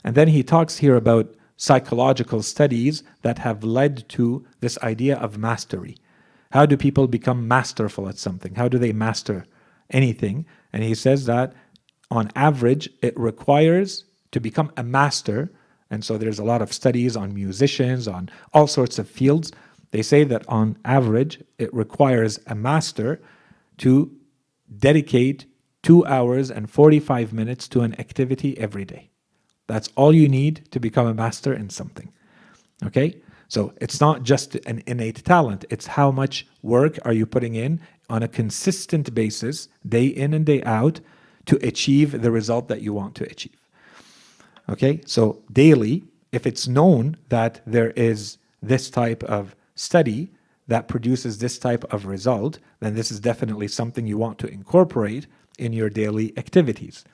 And then he talks here about psychological studies that have led to this idea of mastery. How do people become masterful at something? How do they master anything? And he says that on average, it requires to become a master. And so there's a lot of studies on musicians, on all sorts of fields. They say that on average, it requires a master to dedicate 2 hours and 45 minutes to an activity every day. That's all you need to become a master in something. Okay? So it's not just an innate talent. It's how much work are you putting in on a consistent basis, day in and day out, to achieve the result that you want to achieve. Okay? So daily, if it's known that there is this type of study that produces this type of result, then this is definitely something you want to incorporate in your daily activities.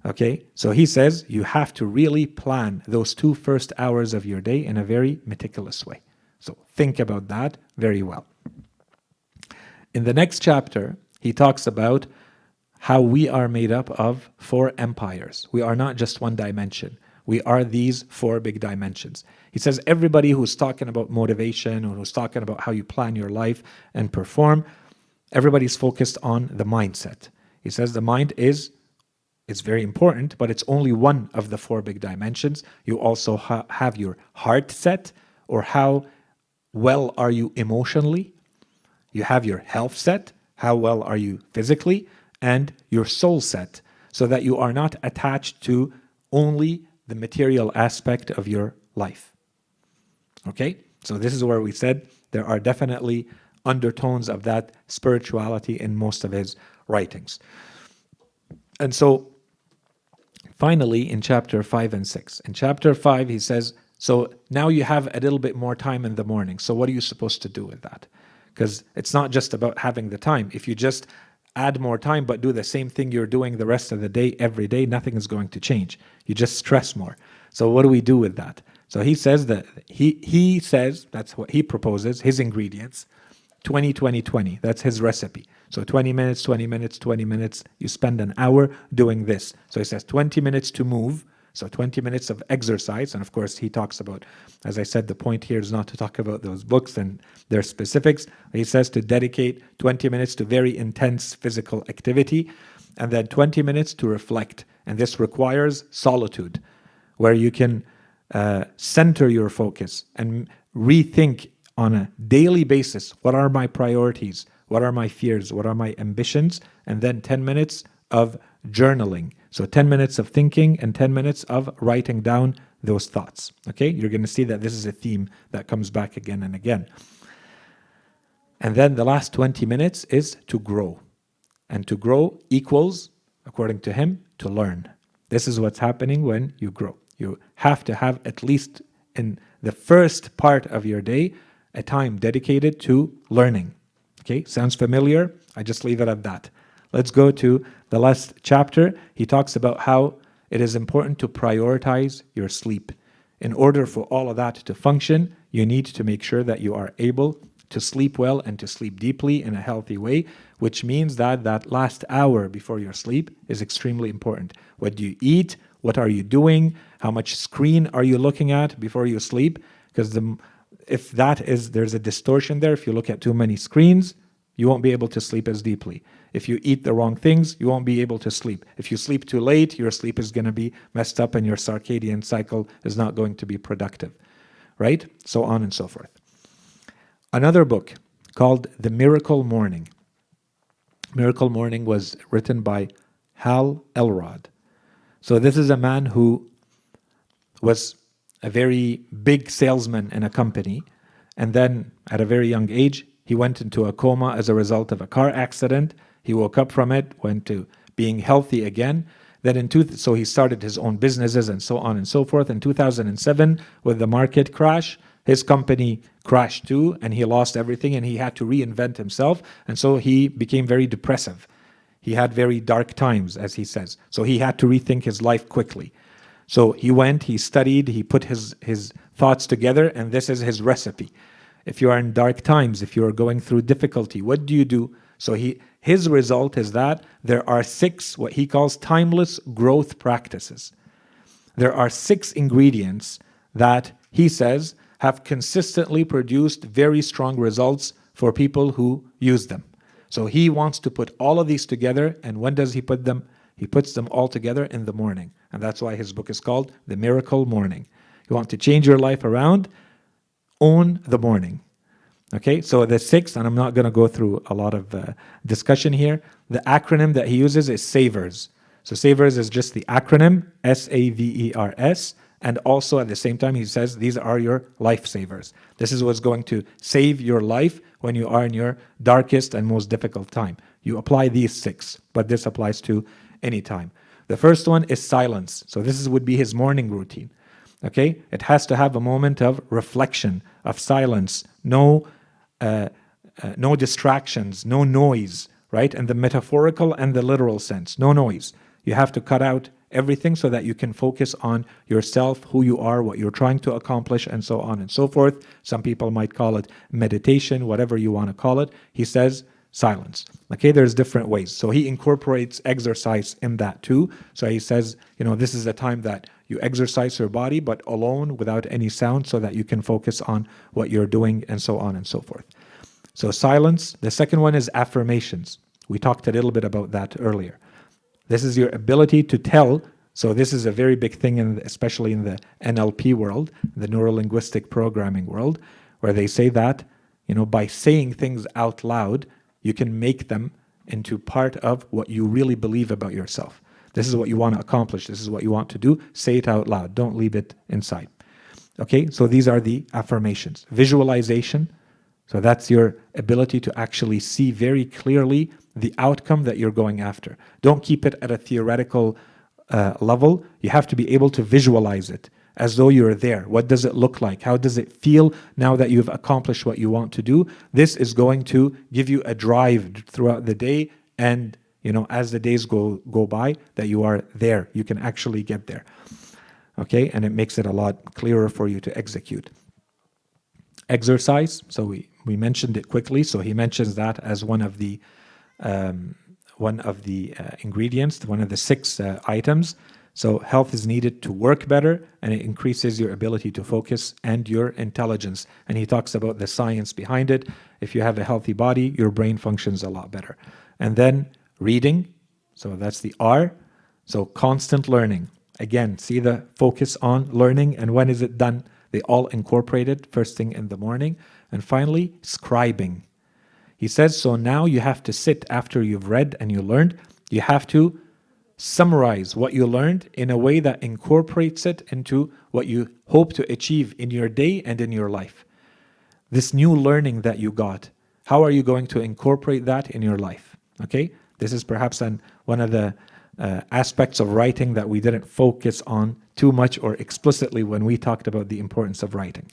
Okay, so he says you have to really plan those 2 first hours of your day in a very meticulous way. So think about that very well. In the next chapter, he talks about how we are made up of 4 empires. We are not just one dimension. We are these 4 big dimensions. He says everybody who's talking about motivation or who's talking about how you plan your life and perform, everybody's focused on the mindset. He says the mind it's very important, but it's only one of the 4 big dimensions. You also have your heart set, or how well are you emotionally. You have your health set, how well are you physically, and your soul set, so that you are not attached to only the material aspect of your life. Okay? So this is where we said there are definitely undertones of that spirituality in most of his writings. And so finally, in chapter 5 and 6. In chapter 5, he says, so now you have a little bit more time in the morning. So what are you supposed to do with that? because it's not just about having the time. If you just add more time but do the same thing you're doing the rest of the day, every day, nothing is going to change. You just stress more. So what do we do with that? So he says that he says, that's what he proposes, his ingredients, 20, 20, 20. That's his recipe. So 20 minutes, 20 minutes, 20 minutes. You spend an hour doing this. So he says 20 minutes to move. So 20 minutes of exercise. And of course, he talks about, as I said, the point here is not to talk about those books and their specifics. He says to dedicate 20 minutes to very intense physical activity, and then 20 minutes to reflect. And this requires solitude, where you can center your focus and rethink on a daily basis, what are my priorities? What are my fears? What are my ambitions? And then 10 minutes of journaling. So 10 minutes of thinking and 10 minutes of writing down those thoughts. Okay, you're going to see that this is a theme that comes back again and again. And then the last 20 minutes is to grow. And to grow equals, according to him, to learn. This is what's happening when you grow. You have to have, at least in the first part of your day, a time dedicated to learning. Okay, sounds familiar? I just leave it at that. Let's go to the last chapter. He talks about how it is important to prioritize your sleep. In order for all of that to function, you need to make sure that you are able to sleep well and to sleep deeply in a healthy way, which means that that last hour before your sleep is extremely important. What do you eat? What are you doing? How much screen are you looking at before you sleep? Because if there's a distortion there, if you look at too many screens, you won't be able to sleep as deeply. If you eat the wrong things, you won't be able to sleep. If you sleep too late, your sleep is going to be messed up and your circadian cycle is not going to be productive, right? So on and so forth. Another book called The Miracle Morning. Miracle Morning was written by Hal Elrod. So this is a man who was a very big salesman in a company, and then at a very young age, he went into a coma as a result of a car accident. He woke up from it, went to being healthy again. Then so he started his own businesses and so on and so forth. In 2007, with the market crash, his company crashed too, and he lost everything, and he had to reinvent himself. And so he became very depressive. He had very dark times, as he says. So he had to rethink his life quickly. So he went, he studied, he put his thoughts together, and this is his recipe. If you are in dark times, if you are going through difficulty, what do you do? So his result is that there are 6, what he calls timeless growth practices. There are 6 ingredients that he says have consistently produced very strong results for people who use them. So he wants to put all of these together, and when does he put them? He puts them all together in the morning. And that's why his book is called The Miracle Morning. You want to change your life around? Own the morning. Okay, so the 6, and I'm not going to go through a lot of discussion here. The acronym that he uses is SAVERS. So SAVERS is just the acronym, SAVERS, and also at the same time he says these are your life savers. This is what's going to save your life when you are in your darkest and most difficult time. You apply these 6, but this applies to any time. The first one is silence. So this would be his morning routine. Okay, it has to have a moment of reflection, of silence, no distractions, no noise, right? And the metaphorical and the literal sense, no noise. You have to cut out everything so that you can focus on yourself, who you are, what you're trying to accomplish, and so on and so forth. Some people might call it meditation, whatever you want to call it. He says silence. Okay, there's different ways. So he incorporates exercise in that too. So he says, this is a time that you exercise your body, but alone, without any sound, so that you can focus on what you're doing, and so on and so forth. So silence. The second one is affirmations. We talked a little bit about that earlier. This is your ability to tell. So this is a very big thing, especially in the NLP world, the Neuro-Linguistic Programming world, where they say that, by saying things out loud, you can make them into part of what you really believe about yourself. This is what you want to accomplish. This is what you want to do. Say it out loud. Don't leave it inside. Okay, so these are the affirmations. Visualization. So that's your ability to actually see very clearly the outcome that you're going after. Don't keep it at a theoretical level. You have to be able to visualize it. as though you're there. What does it look like? How does it feel now that you've accomplished what you want to do? This is going to give you a drive throughout the day, and as the days go by, that you are there. You can actually get there. Okay, and it makes it a lot clearer for you to execute. Exercise. So we mentioned it quickly. So he mentions that as one of the ingredients, one of the 6 items. So health is needed to work better, and it increases your ability to focus and your intelligence. And he talks about the science behind it. If you have a healthy body, your brain functions a lot better. And then reading. So that's the R. So constant learning. Again, see the focus on learning, and when is it done? They all incorporate it first thing in the morning. And finally, scribing. He says, so now you have to sit after you've read and you learned. You have to summarize what you learned in a way that incorporates it into what you hope to achieve in your day and in your life. This new learning that you got, how are you going to incorporate that in your life? Okay, this is perhaps one of the aspects of writing that we didn't focus on too much or explicitly when we talked about the importance of writing.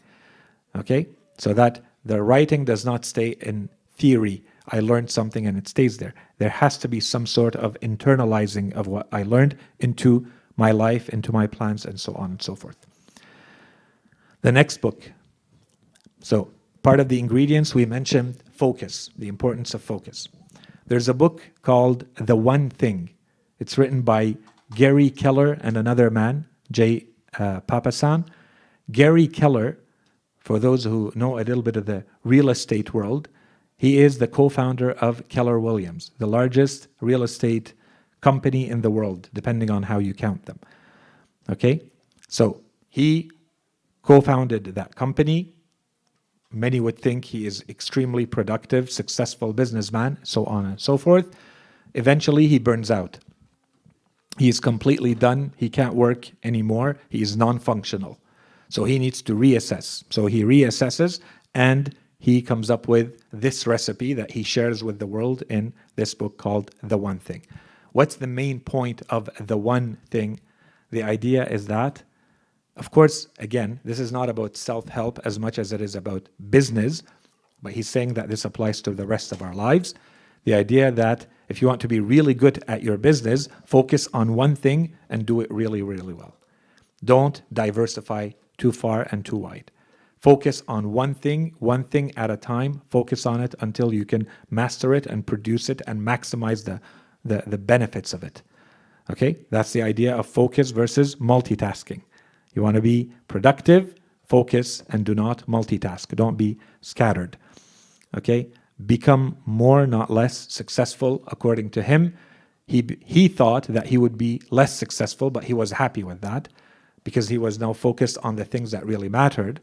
Okay, so that the writing does not stay in theory. I learned something and it stays there. There has to be some sort of internalizing of what I learned into my life, into my plans, and so on and so forth. The next book. So part of the ingredients, we mentioned focus, the importance of focus. There's a book called The One Thing. It's written by Gary Keller and another man, Jay Papasan. Gary Keller, for those who know a little bit of the real estate world, he is the co-founder of Keller Williams, the largest real estate company in the world, depending on how you count them. Okay? So he co-founded that company. Many would think he is extremely productive, successful businessman, so on and so forth. Eventually, he burns out. He is completely done. He can't work anymore. He is non-functional. So he needs to reassess. So he reassesses, and he comes up with this recipe that he shares with the world in this book called The One Thing. What's the main point of The One Thing? The idea is that, of course, again, this is not about self-help as much as it is about business, but he's saying that this applies to the rest of our lives. The idea that if you want to be really good at your business, focus on one thing and do it really, really well. Don't diversify too far and too wide. Focus on one thing at a time. Focus on it until you can master it and produce it and maximize the benefits of it. Okay? That's the idea of focus versus multitasking. You want to be productive, focus, and do not multitask. Don't be scattered. Okay? Become more, not less successful, according to him. He thought that he would be less successful, but he was happy with that because he was now focused on the things that really mattered.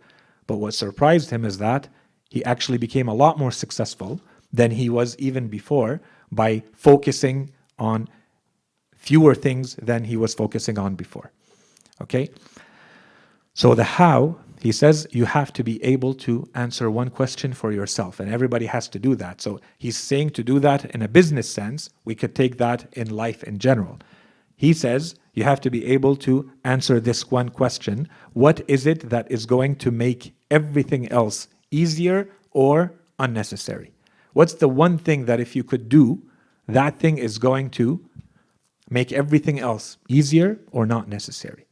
But what surprised him is that he actually became a lot more successful than he was even before by focusing on fewer things than he was focusing on before. Okay? So the how, he says, you have to be able to answer one question for yourself, and everybody has to do that. So he's saying to do that in a business sense. We could take that in life in general. He says you have to be able to answer this one question. What is it that is going to make everything else easier or unnecessary? What's the one thing that if you could do, that thing is going to make everything else easier or not necessary?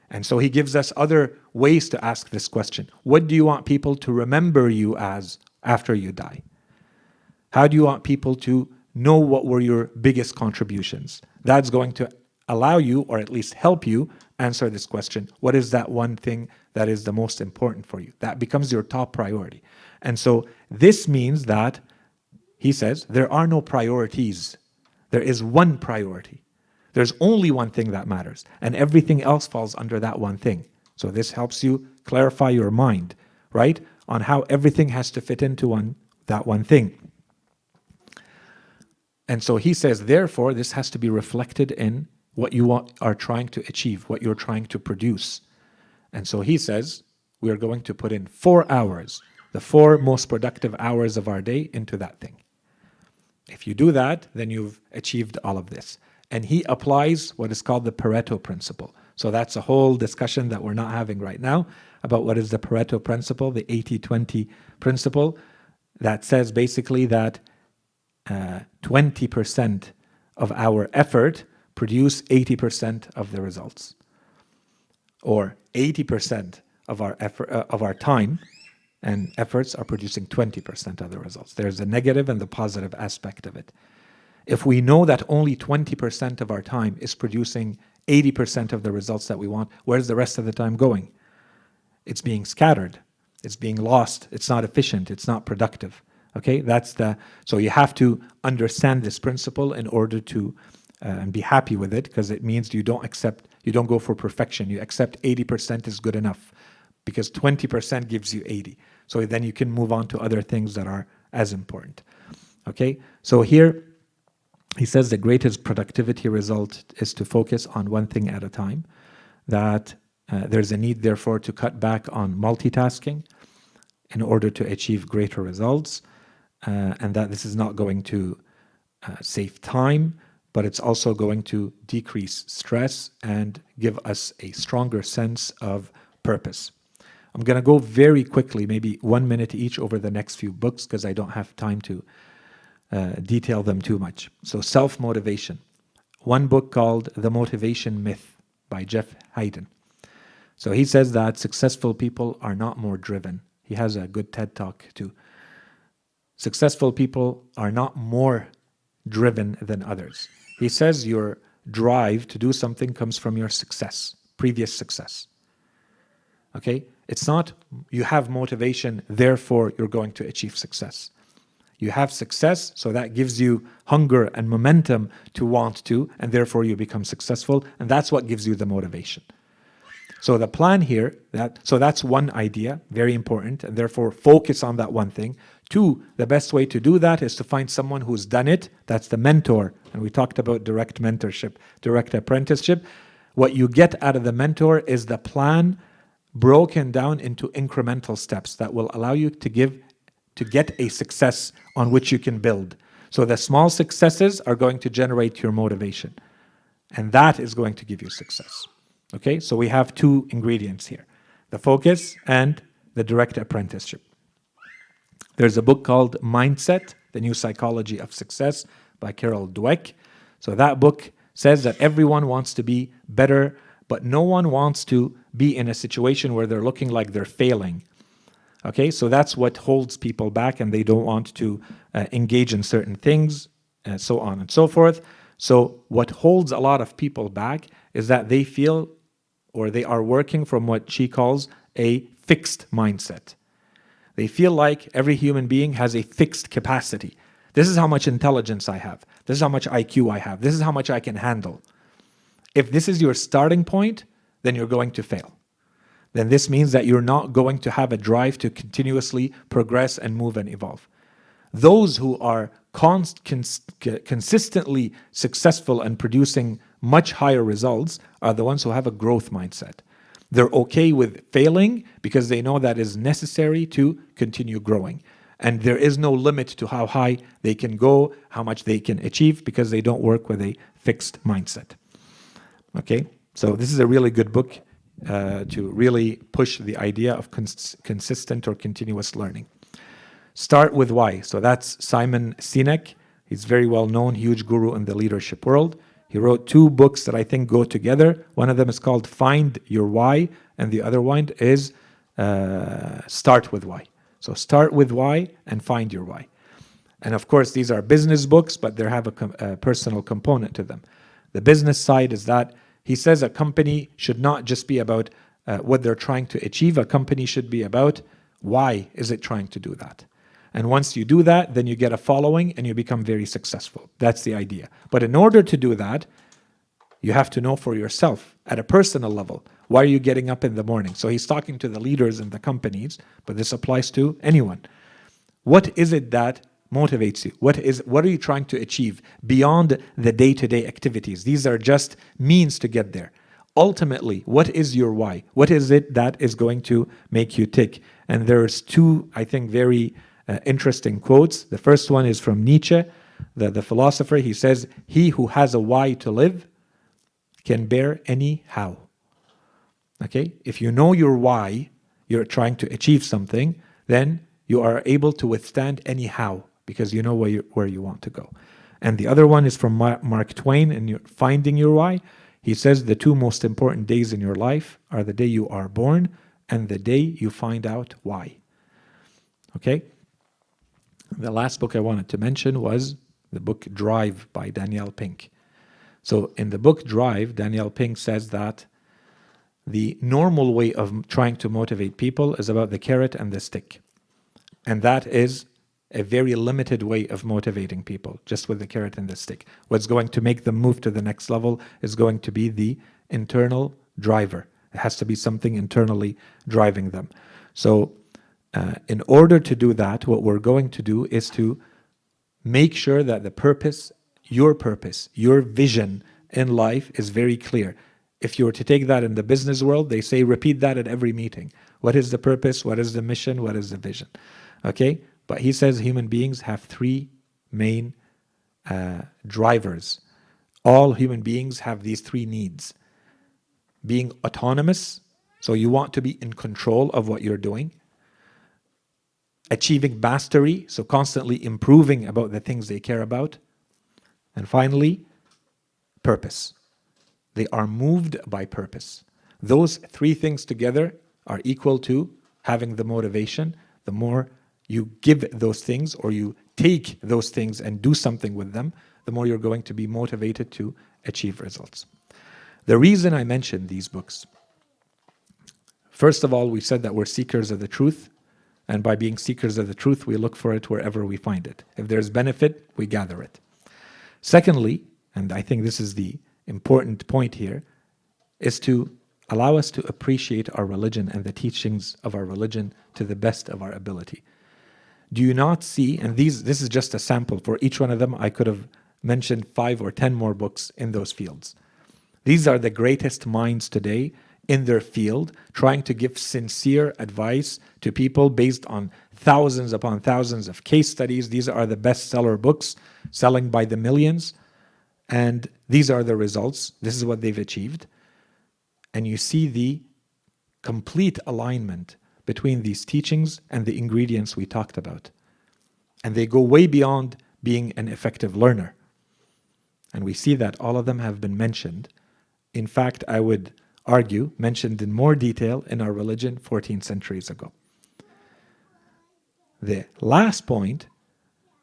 And so he gives us other ways to ask this question. What do you want people to remember you as after you die? How do you want people to know what were your biggest contributions? That's going to allow you, or at least help you, answer this question. What is that one thing that is the most important for you? That becomes your top priority. And so this means that, he says, there are no priorities. There is one priority. There's only one thing that matters, and everything else falls under that one thing. So this helps you clarify your mind, right, on how everything has to fit into that one thing. And so he says, therefore, this has to be reflected in what you are trying to achieve, what you're trying to produce. And so he says, we are going to put in 4 hours, the 4 most productive hours of our day, into that thing. If you do that, then you've achieved all of this. And he applies what is called the Pareto Principle. So that's a whole discussion that we're not having right now about what is the Pareto Principle, the 80-20 principle, that says basically that 20% of our effort produce 80% of the results, or 80% of our effort, of our time and efforts are producing 20% of the results. There's a negative and the positive aspect of it. If we know that only 20% of our time is producing 80% of the results that we want, where's the rest of the time going? It's being scattered. It's being lost. It's not efficient. It's not productive. Okay, so you have to understand this principle in order to and be happy with it, because it means you don't go for perfection. You accept 80% is good enough, because 20% gives you 80. So then you can move on to other things that are as important. Okay, so here he says the greatest productivity result is to focus on one thing at a time, that there's a need, therefore, to cut back on multitasking in order to achieve greater results, and that this is not going to save time, but it's also going to decrease stress and give us a stronger sense of purpose. I'm going to go very quickly, maybe 1 minute each, over the next few books, because I don't have time to detail them too much. So self-motivation. One book called The Motivation Myth by Jeff Hayden. So he says that successful people are not more driven. He has a good TED Talk too. Successful people are not more driven than others. He says your drive to do something comes from your success, previous success. Okay? It's not you have motivation, therefore you're going to achieve success. You have success, so that gives you hunger and momentum to want to, and therefore you become successful, and that's what gives you the motivation. So the plan here, so that's one idea, very important, and therefore focus on that one thing. 2, the best way to do that is to find someone who's done it. That's the mentor. And we talked about direct mentorship, direct apprenticeship. What you get out of the mentor is the plan broken down into incremental steps that will allow you to get a success on which you can build. So the small successes are going to generate your motivation, and that is going to give you success. Okay, so we have 2 ingredients here, the focus and the direct apprenticeship. There's a book called Mindset, The New Psychology of Success by Carol Dweck. So that book says that everyone wants to be better, but no one wants to be in a situation where they're looking like they're failing. Okay, so that's what holds people back, and they don't want to engage in certain things, and so on and so forth. So what holds a lot of people back is that they feel, or they are working from what she calls a fixed mindset. They feel like every human being has a fixed capacity. This is how much intelligence I have. This is how much IQ I have. This is how much I can handle. If this is your starting point, then you're going to fail. Then this means that you're not going to have a drive to continuously progress and move and evolve. Those who are consistently successful and producing much higher results are the ones who have a growth mindset. They're okay with failing because they know that is necessary to continue growing. And there is no limit to how high they can go, how much they can achieve, because they don't work with a fixed mindset. Okay, so this is a really good book to really push the idea of consistent or continuous learning. Start with Why. So that's Simon Sinek. He's very well known, huge guru in the leadership world. He wrote 2 books that I think go together. One of them is called Find Your Why, and the other one is Start with Why. So start with why and find your why. And of course, these are business books, but they have a personal component to them. The business side is that he says a company should not just be about what they're trying to achieve. A company should be about why is it trying to do that. And once you do that, then you get a following and you become very successful. That's the idea. But in order to do that, you have to know for yourself at a personal level, why are you getting up in the morning? So he's talking to the leaders in the companies, but this applies to anyone. What is it that motivates you? What are you trying to achieve beyond the day-to-day activities? These are just means to get there. Ultimately, what is your why? What is it that is going to make you tick? And there's 2, I think, very interesting quotes. The first one is from Nietzsche, the philosopher. He says, "He who has a why to live can bear any how." Okay? If you know your why, you're trying to achieve something, then you are able to withstand any how because you know where you want to go. And the other one is from Mark Twain in Finding Your Why. He says the two most important days in your life are the day you are born and the day you find out why. Okay? The last book I wanted to mention was the book Drive by Danielle Pink. So in the book Drive, Danielle Pink says that the normal way of trying to motivate people is about the carrot and the stick. And that is a very limited way of motivating people, just with the carrot and the stick. What's going to make them move to the next level is going to be the internal driver. It has to be something internally driving them. So in order to do that, what we're going to do is to make sure that the purpose, your vision in life is very clear. If you were to take that in the business world, they say repeat that at every meeting. What is the purpose? What is the mission? What is the vision? Okay? But he says human beings have three main drivers. All human beings have these three needs. Being autonomous, so you want to be in control of what you're doing. Achieving mastery, so constantly improving about the things they care about. And finally, purpose. They are moved by purpose. Those three things together are equal to having the motivation. The more you give those things or you take those things and do something with them, the more you're going to be motivated to achieve results. The reason I mentioned these books, first of all, we said that we're seekers of the truth, and by being seekers of the truth, we look for it wherever we find it. If there's benefit, we gather it. Secondly, and I think this is the important point here, is to allow us to appreciate our religion and the teachings of our religion to the best of our ability. Do you not see, and this is just a sample, for each one of them I could have mentioned 5 or 10 more books in those fields. These are the greatest minds today in their field, trying to give sincere advice to people based on thousands upon thousands of case studies. These are the bestseller books, selling by the millions, and these are the results. This is what they've achieved. And you see the complete alignment between these teachings and the ingredients we talked about. And they go way beyond being an effective learner. And we see that all of them have been mentioned. In fact, I would argue, mentioned in more detail in our religion 14 centuries ago. The last point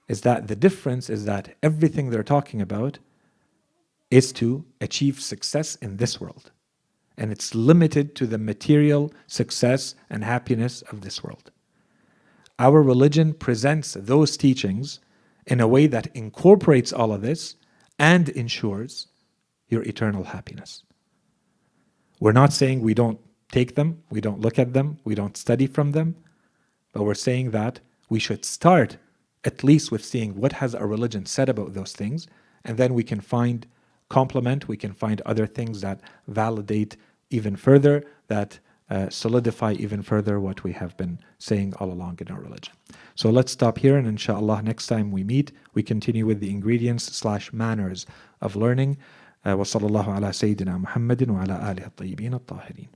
is that the difference is that everything they're talking about is to achieve success in this world. And it's limited to the material success and happiness of this world. Our religion presents those teachings in a way that incorporates all of this and ensures your eternal happiness. We're not saying we don't take them, we don't look at them, we don't study from them, but we're saying that we should start at least with seeing what has our religion said about those things, and then we can find complement, we can find other things that validate even further, that solidify even further what we have been saying all along in our religion. So let's stop here, and inshallah next time we meet, we continue with the ingredients/manners of learning. وصلى الله على سيدنا محمد وعلى آله الطيبين الطاهرين.